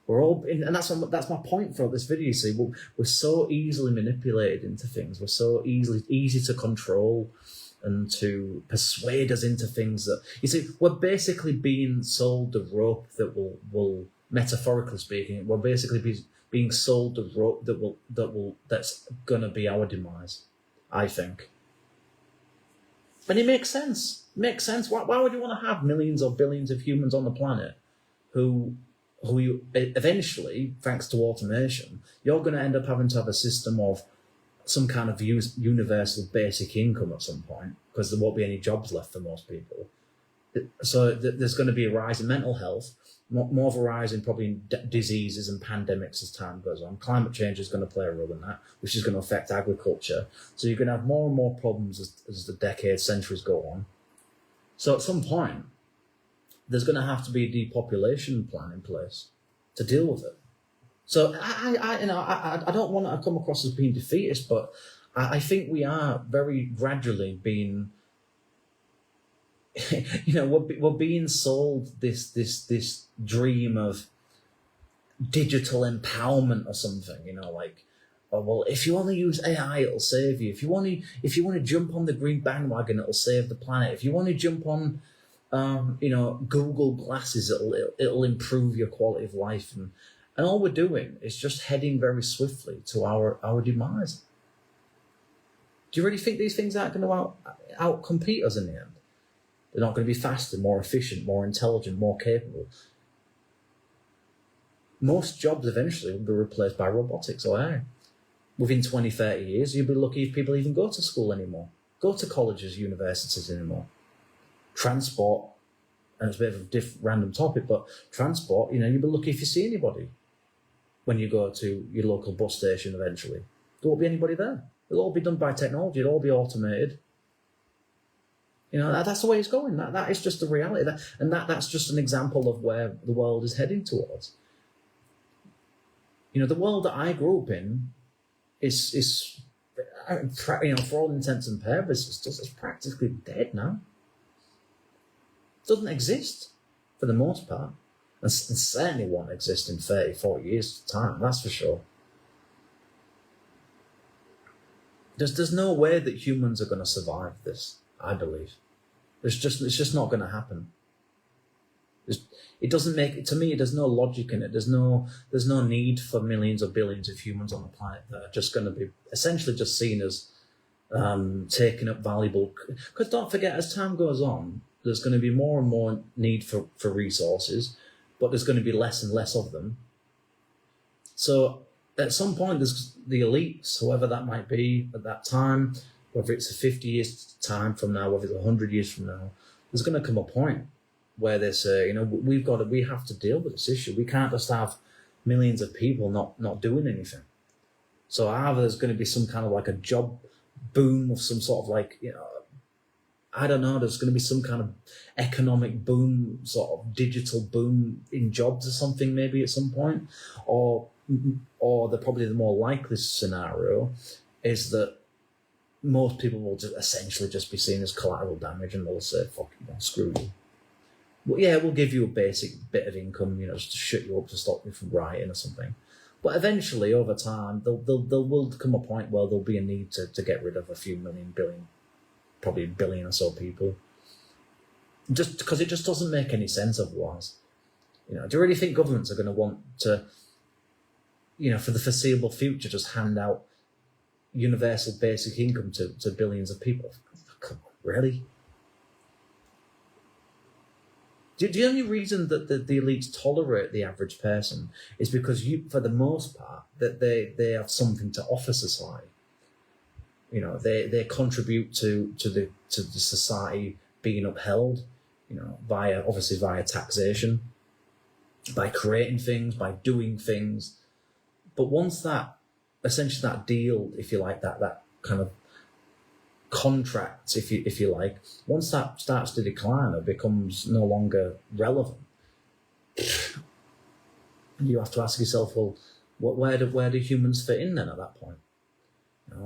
We're all, and that's my point for this video. You see, we're so easily manipulated into things. We're so easy to control and to persuade us into things that, you see, we're basically being sold the rope that will metaphorically speaking, we're basically being sold the rope that's gonna be our demise, I think. And it makes sense. Why would you want to have millions or billions of humans on the planet who you eventually, thanks to automation, you're going to end up having to have a system of some kind of universal basic income at some point, because there won't be any jobs left for most people. So there's going to be a rise in mental health, more of a rise in probably diseases and pandemics as time goes on. Climate change is going to play a role in that, which is going to affect agriculture. So you're going to have more and more problems as the decades, centuries go on. So at some point, there's going to have to be a depopulation plan in place to deal with it. So I don't want to come across as being defeatist, but I think we are very gradually being we're being sold this dream of digital empowerment or something. Like, oh, well, if you only use AI, it'll save you. If you want to jump on the green bandwagon, it'll save the planet. If you want to jump on, Google Glasses, it'll improve your quality of life. And all we're doing is just heading very swiftly to our demise. Do you really think these things aren't going to out-compete us in the end? They're not going to be faster, more efficient, more intelligent, more capable. Most jobs eventually will be replaced by robotics or AI. Within 20, 30 years, you'll be lucky if people even go to school anymore, go to colleges, universities anymore. Transport, and it's a bit of a random topic, but transport, you'll be lucky if you see anybody when you go to your local bus station eventually. There won't be anybody there. It'll all be done by technology. It'll all be automated. That's the way it's going. That is just the reality. That's just an example of where the world is heading towards. The world that I grew up in is for all intents and purposes, it's practically dead now. It doesn't exist for the most part, and certainly won't exist in 30, 40 years' time. That's for sure. There's no way that humans are going to survive this, I believe. It's just not going to happen. It doesn't make, to me, there's no logic in it. There's no need for millions or billions of humans on the planet that are just going to be essentially just seen as taking up valuable. Because don't forget, as time goes on, there's going to be more and more need for resources, but there's going to be less and less of them. So at some point, there's the elites, whoever that might be at that time, whether it's a 50 years time from now, whether it's 100 years from now, there's going to come a point where they say, we have to deal with this issue. We can't just have millions of people not doing anything. So either there's going to be some kind of like a job boom of some sort of like, I don't know, there's going to be some kind of economic boom, sort of digital boom in jobs or something maybe at some point, or probably the more likely scenario is that most people will just essentially just be seen as collateral damage, and they'll say, "Fuck you, screw you." Well, yeah, we'll give you a basic bit of income, just to shut you up to stop you from rioting or something. But eventually, over time, there will come a point where there'll be a need to get rid of a few million, billion, probably a billion or so people. Just because it just doesn't make any sense otherwise. Do you really think governments are going to want to, for the foreseeable future, just hand out universal basic income to billions of people? Come on, really? The only reason that the elites tolerate the average person is because for the most part, that they have something to offer society. They contribute to the society being upheld, via taxation, by creating things, by doing things. But once that deal, if you like, that kind of contract, if you like, once that starts to decline or becomes no longer relevant, you have to ask yourself, well, where do humans fit in then at that point?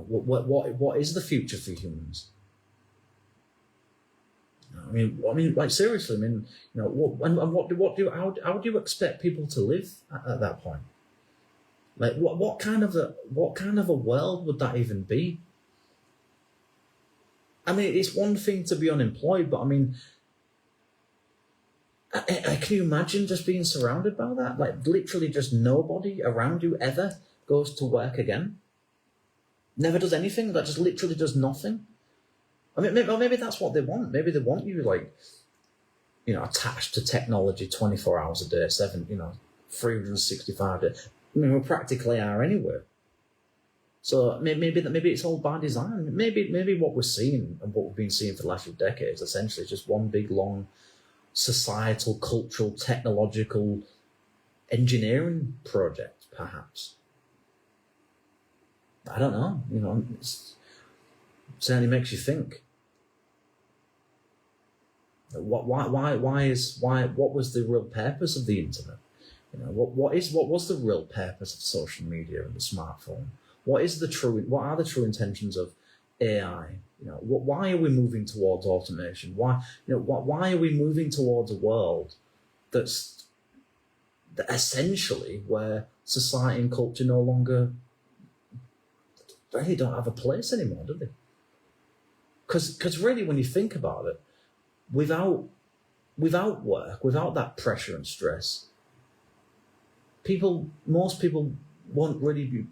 What is the future for humans? I mean, like seriously. How do you expect people to live at that point? Like, what kind of a world would that even be? I mean, it's one thing to be unemployed, but can you imagine just being surrounded by that? Like, literally just nobody around you ever goes to work again? Never does anything? That just literally does nothing? I mean, maybe that's what they want. Maybe they want you, like, attached to technology 24 hours a day, 365 days. I mean, we practically are anyway. So maybe it's all by design. Maybe what we're seeing and what we've been seeing for the last few decades essentially is just one big long societal, cultural, technological engineering project, perhaps. I don't know. It certainly makes you think. What was the real purpose of the internet? What was the real purpose of social media and the smartphone? What are the true intentions of AI. Why are we moving towards automation? Why are we moving towards a world that's essentially where society and culture no longer really don't have a place anymore, do they? Because really, when you think about it, without work, without that pressure and stress, most people won't really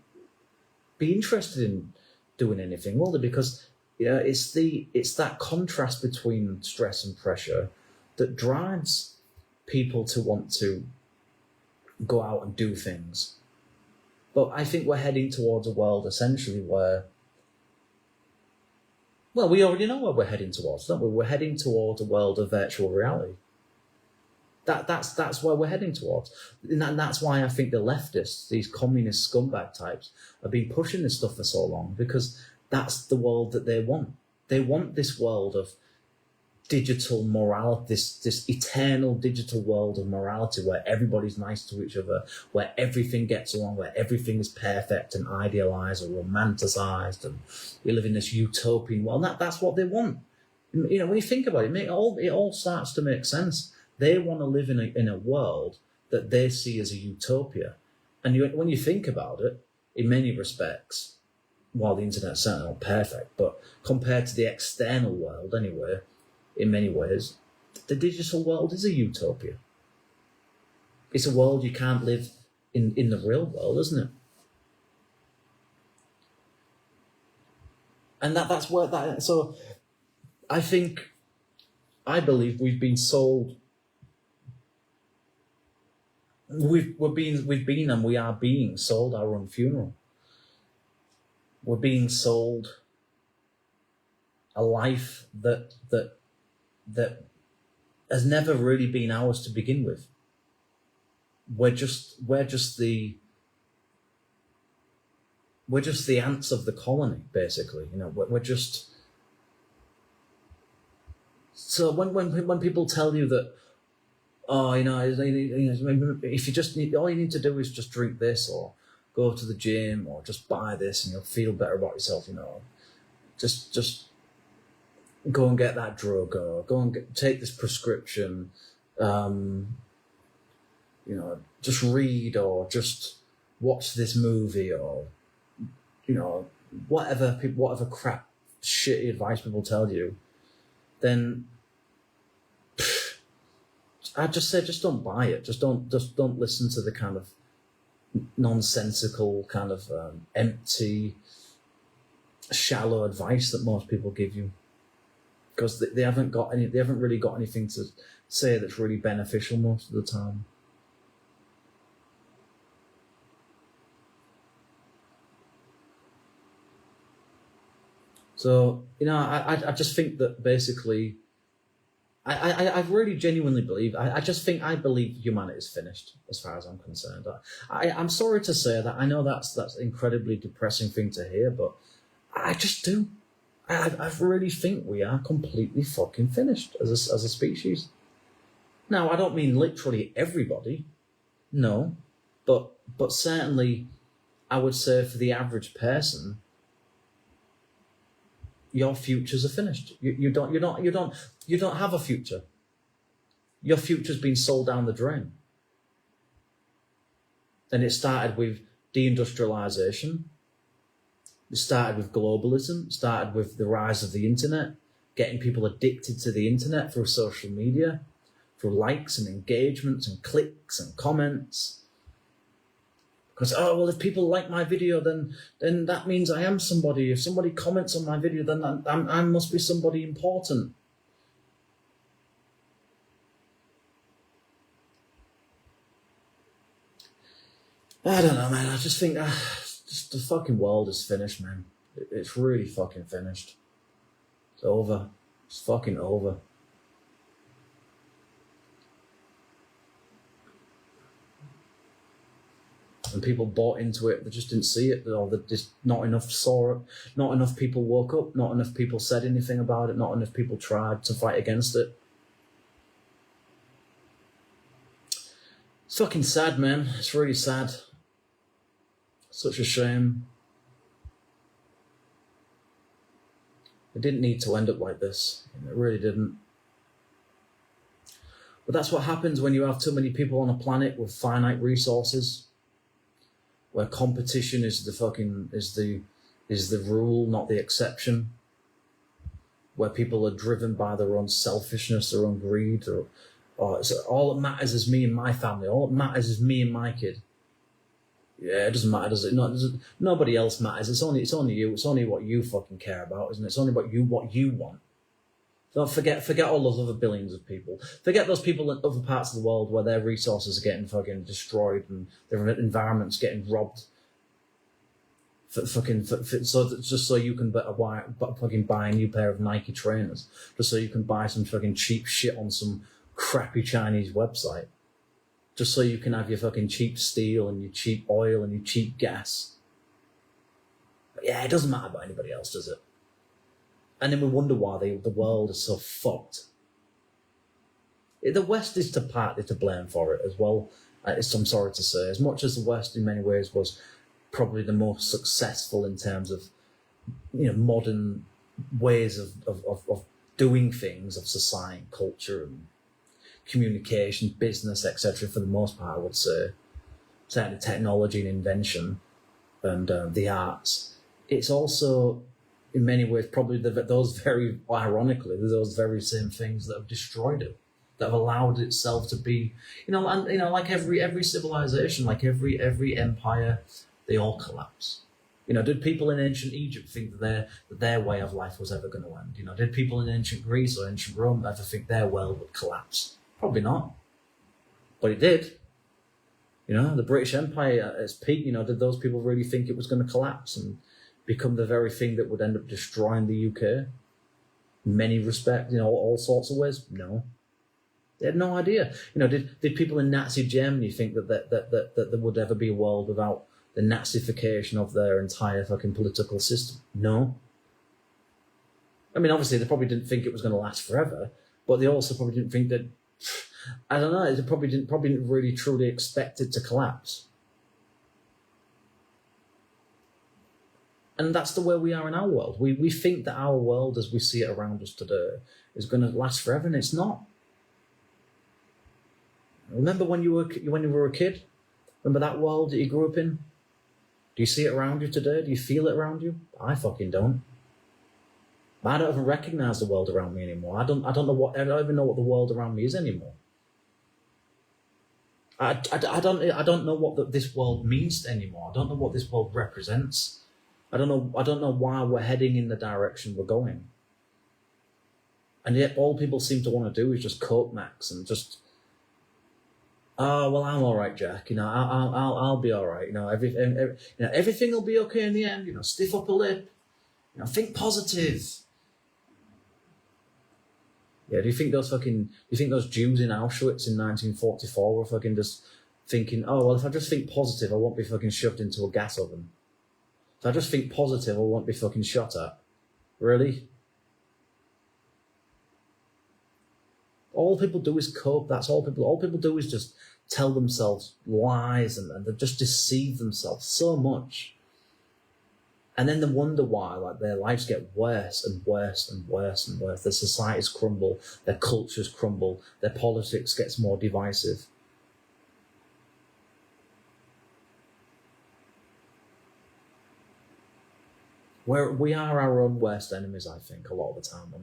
be interested in doing anything, will they? Because it's that contrast between stress and pressure that drives people to want to go out and do things. But I think we're heading towards a world essentially where, well, we already know where we're heading towards, don't we? We're heading towards a world of virtual reality. That's where we're heading towards. And that's why I think the leftists, these communist scumbag types, have been pushing this stuff for so long, because that's the world that they want. They want this world of digital morality, this eternal digital world of morality where everybody's nice to each other, where everything gets along, where everything is perfect and idealized or romanticized, and we live in this utopian world. That's what they want. When you think about it, it all starts to make sense. They want to live in a world that they see as a utopia. And when you think about it, in many respects, while the internet's certainly not perfect, but compared to the external world anyway, in many ways, the digital world is a utopia. It's a world you can't live in the real world, isn't it? And that's where that. So, I believe we've been sold. We've been and we are being sold our own funeral. We're being sold a life that has never really been ours to begin with. We're just the ants of the colony, basically. We're just. So when people tell you that, if you just all you need to do is just drink this, or go to the gym, or just buy this, and you'll feel better about yourself. Just go and get that drug, or go and take this prescription. Just read, or just watch this movie, or whatever crap, shitty advice people tell you. Then I just say, just don't buy it. Just don't listen to the kind of nonsensical, kind of empty, shallow advice that most people give you, because they haven't really got anything to say that's really beneficial most of the time. So I just think that basically. I really genuinely believe. I believe humanity is finished as far as I'm concerned. I'm sorry to say that. I know that's an incredibly depressing thing to hear, but I just do. I really think we are completely fucking finished as a species. Now, I don't mean literally everybody, no, but certainly, I would say for the average person, your futures are finished. You don't have a future. Your future's been sold down the drain. And it started with deindustrialization. It started with globalism. It started with the rise of the internet, getting people addicted to the internet through social media, through likes and engagements and clicks and comments. Because, if people like my video, then that means I am somebody. If somebody comments on my video, then I must be somebody important. I don't know, man. I just think just the fucking world is finished, man. It's really fucking finished. It's over. It's fucking over. And people bought into it, they just didn't see it, or just not enough saw it, not enough people woke up, not enough people said anything about it, not enough people tried to fight against it. It's fucking sad, man. It's really sad. Such a shame. It didn't need to end up like this. It really didn't. But that's what happens when you have too many people on a planet with finite resources, where competition is the rule, not the exception. Where people are driven by their own selfishness, their own greed, or so all that matters is me and my family. All that matters is me and my kid. Yeah, it doesn't matter, does it? No, nobody else matters. It's only you. It's only what you fucking care about, isn't it? It's only about you, what you want. Don't forget all those other billions of people. Forget those people in other parts of the world where their resources are getting fucking destroyed and their environment's getting robbed. Just so you can fucking buy a new pair of Nike trainers, just so you can buy some fucking cheap shit on some crappy Chinese website, just so you can have your fucking cheap steel and your cheap oil and your cheap gas. But yeah, it doesn't matter about anybody else, does it? And then we wonder why the world is so fucked. The West is partly to blame for it as well. I'm sorry to say, as much as the West in many ways was probably the most successful in terms of, modern ways of doing things, of society, culture, and communication, business, etc. For the most part, I would say, certainly technology and invention, and the arts. It's also, in many ways, probably those very very same things that have destroyed it, that have allowed itself to be, like every civilization, like every empire. They all collapse. Did people in ancient Egypt think that their way of life was ever going to end? Did people in ancient Greece or ancient Rome ever think their world would collapse? Probably not. But it did. The British Empire at its peak, did those people really think it was going to collapse and become the very thing that would end up destroying the UK? In many respects, all sorts of ways? No. They had no idea. Did people in Nazi Germany think that there would ever be a world without the Nazification of their entire fucking political system? No. I mean, obviously, they probably didn't think it was going to last forever, but they also probably didn't think that, I don't know, they probably didn't really truly expect it to collapse. And that's the way we are in our world. We think that our world, as we see it around us today, is going to last forever, and it's not. Remember when you were a kid? Remember that world that you grew up in? Do you see it around you today? Do you feel it around you? I fucking don't. I don't even recognise the world around me anymore. I don't even know what the world around me is anymore. I don't know what this world means anymore. I don't know what this world represents. I don't know why we're heading in the direction we're going. And yet all people seem to want to do is just cope max and just, oh, well, I'm all right, Jack. I'll be all right. Everything will be okay in the end. Stiff upper lip. Think positive. Yeah, do you think those Jews in Auschwitz in 1944 were fucking just thinking, oh, well, if I just think positive, I won't be fucking shoved into a gas oven. If I just think positive, I won't be fucking shot at. Really? All people do is cope. That's all people do is just tell themselves lies and they just deceive themselves so much. And then they wonder why their lives get worse and worse and worse and worse. Their societies crumble, their cultures crumble, their politics gets more divisive. We are our own worst enemies, I think, a lot of the time.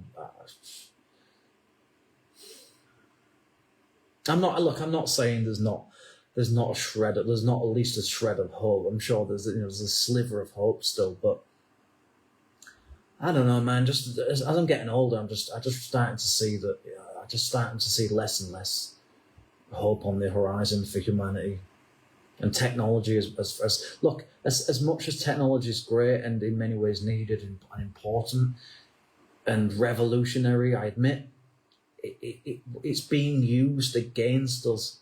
I'm not saying there's not a shred, there's not at least a shred of hope. I'm sure there's a sliver of hope still, but I don't know, man. Just as I'm getting older, I'm just starting to see that. I'm just starting to see less and less hope on the horizon for humanity. And technology as much as technology is great and in many ways needed and important and revolutionary, I admit, it's being used against us.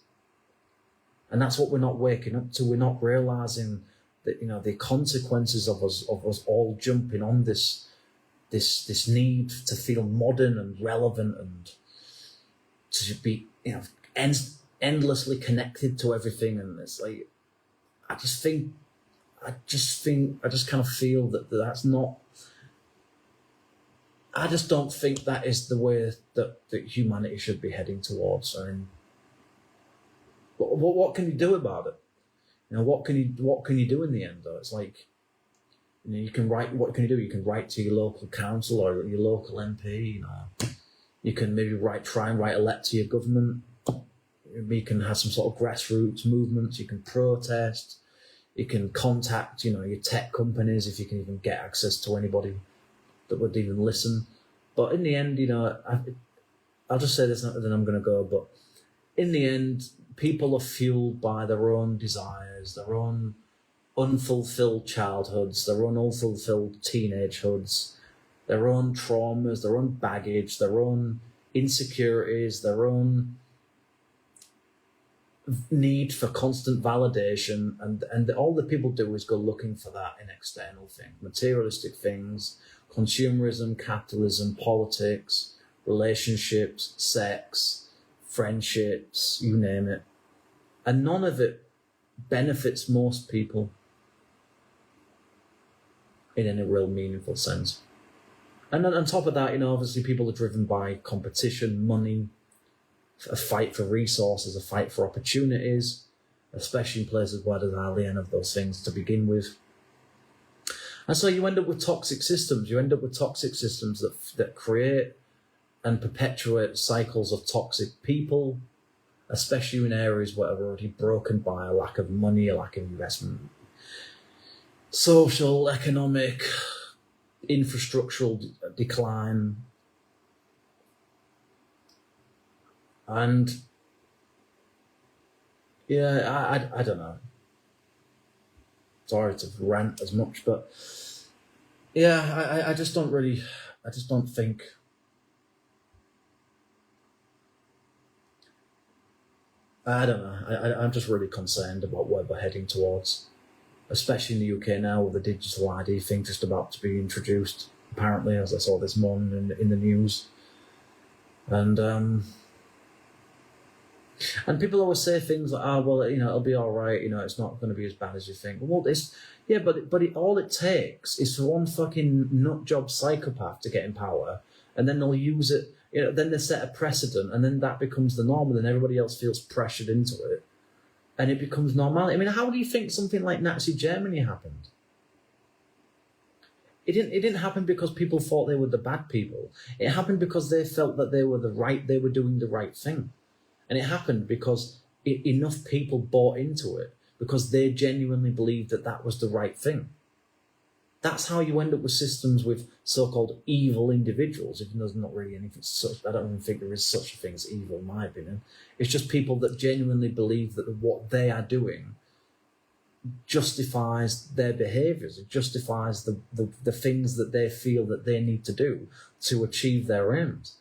And that's what we're not waking up to. We're not realising that the consequences of us all jumping on this need to feel modern and relevant and to be endlessly connected to everything. And it's like I just kind of feel that that's not. I just don't think that is the way that humanity should be heading towards. I mean, what can you do about it? What can you do in the end though? It's like, you can write. What can you do? You can write to your local council or your local MP. You can maybe try and write a letter to your government. You can have some sort of grassroots movements. You can protest. You can contact, your tech companies if you can even get access to anybody that would even listen. But in the end, I'll just say this, and then I'm going to go. But in the end, people are fueled by their own desires, their own unfulfilled childhoods, their own unfulfilled teenagehoods, their own traumas, their own baggage, their own insecurities, their own need for constant validation, and all that people do is go looking for that in external things, materialistic things, consumerism, capitalism, politics, relationships, sex, friendships, you name it. And none of it benefits most people in any real meaningful sense. And on top of that, obviously people are driven by competition, money, a fight for resources, a fight for opportunities, especially in places where there's hardly any of those things to begin with. And so you end up with toxic systems. You end up with toxic systems that create and perpetuate cycles of toxic people, especially in areas where are already broken by a lack of money, a lack of investment, social, economic, infrastructural decline. And yeah, I don't know. Sorry to rant as much, but yeah, I just don't think. I don't know. I'm just really concerned about where we're heading towards, especially in the UK now with the digital ID thing just about to be introduced, apparently, as I saw this morning in the news. And people always say things like, it'll be all right, it's not going to be as bad as you think. Well, all it takes is for one fucking nutjob psychopath to get in power, and then they'll use it, then they set a precedent, and then that becomes the norm, and then everybody else feels pressured into it, and it becomes normality. I mean, how do you think something like Nazi Germany happened? It didn't happen because people thought they were the bad people. It happened because they felt that they were doing the right thing. And it happened because enough people bought into it because they genuinely believed that was the right thing. That's how you end up with systems with so-called evil individuals, even though there's not really anything such. I don't even think there is such a thing as evil, in my opinion. It's just people that genuinely believe that what they are doing justifies their behaviours. It justifies the things that they feel that they need to do to achieve their aims.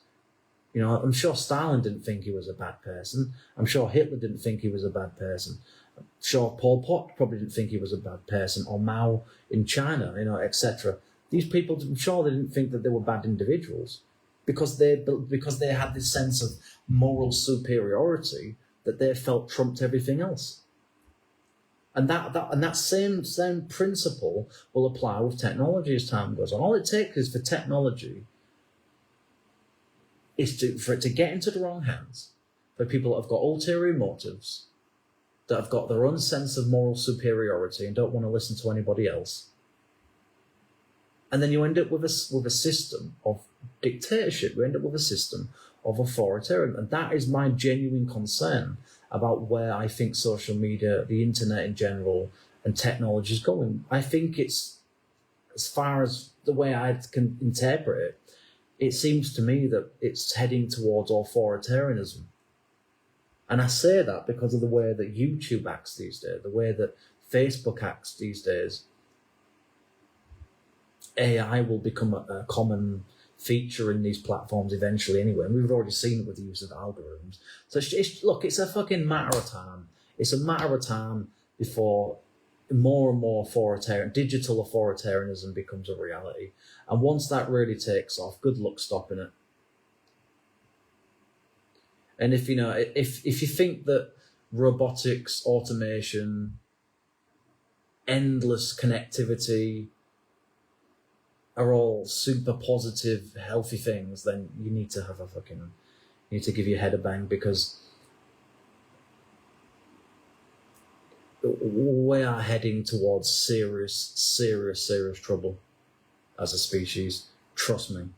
I'm sure Stalin didn't think he was a bad person. I'm sure Hitler didn't think he was a bad person. I'm sure Pol Pot probably didn't think he was a bad person, or Mao in China, etc. These people, I'm sure they didn't think that they were bad individuals because they had this sense of moral superiority that they felt trumped everything else. And that same principle will apply with technology as time goes on. All it takes is for technology for it to get into the wrong hands, for people that have got ulterior motives, that have got their own sense of moral superiority and don't want to listen to anybody else. And then you end up with a system of dictatorship. You end up with a system of authoritarian. And that is my genuine concern about where I think social media, the internet in general, and technology is going. I think it's, as far as the way I can interpret it, it seems to me that it's heading towards authoritarianism. And I say that because of the way that YouTube acts these days, the way that Facebook acts these days. AI will become a common feature in these platforms eventually anyway, and we've already seen it with the use of algorithms. So it's a fucking matter of time. It's a matter of time before more and more digital authoritarianism becomes a reality. And once that really takes off, good luck stopping it. And if you think that robotics, automation, endless connectivity, are all super positive, healthy things, then you need to have you need to give your head a bang, because we are heading towards serious trouble as a species. Trust me.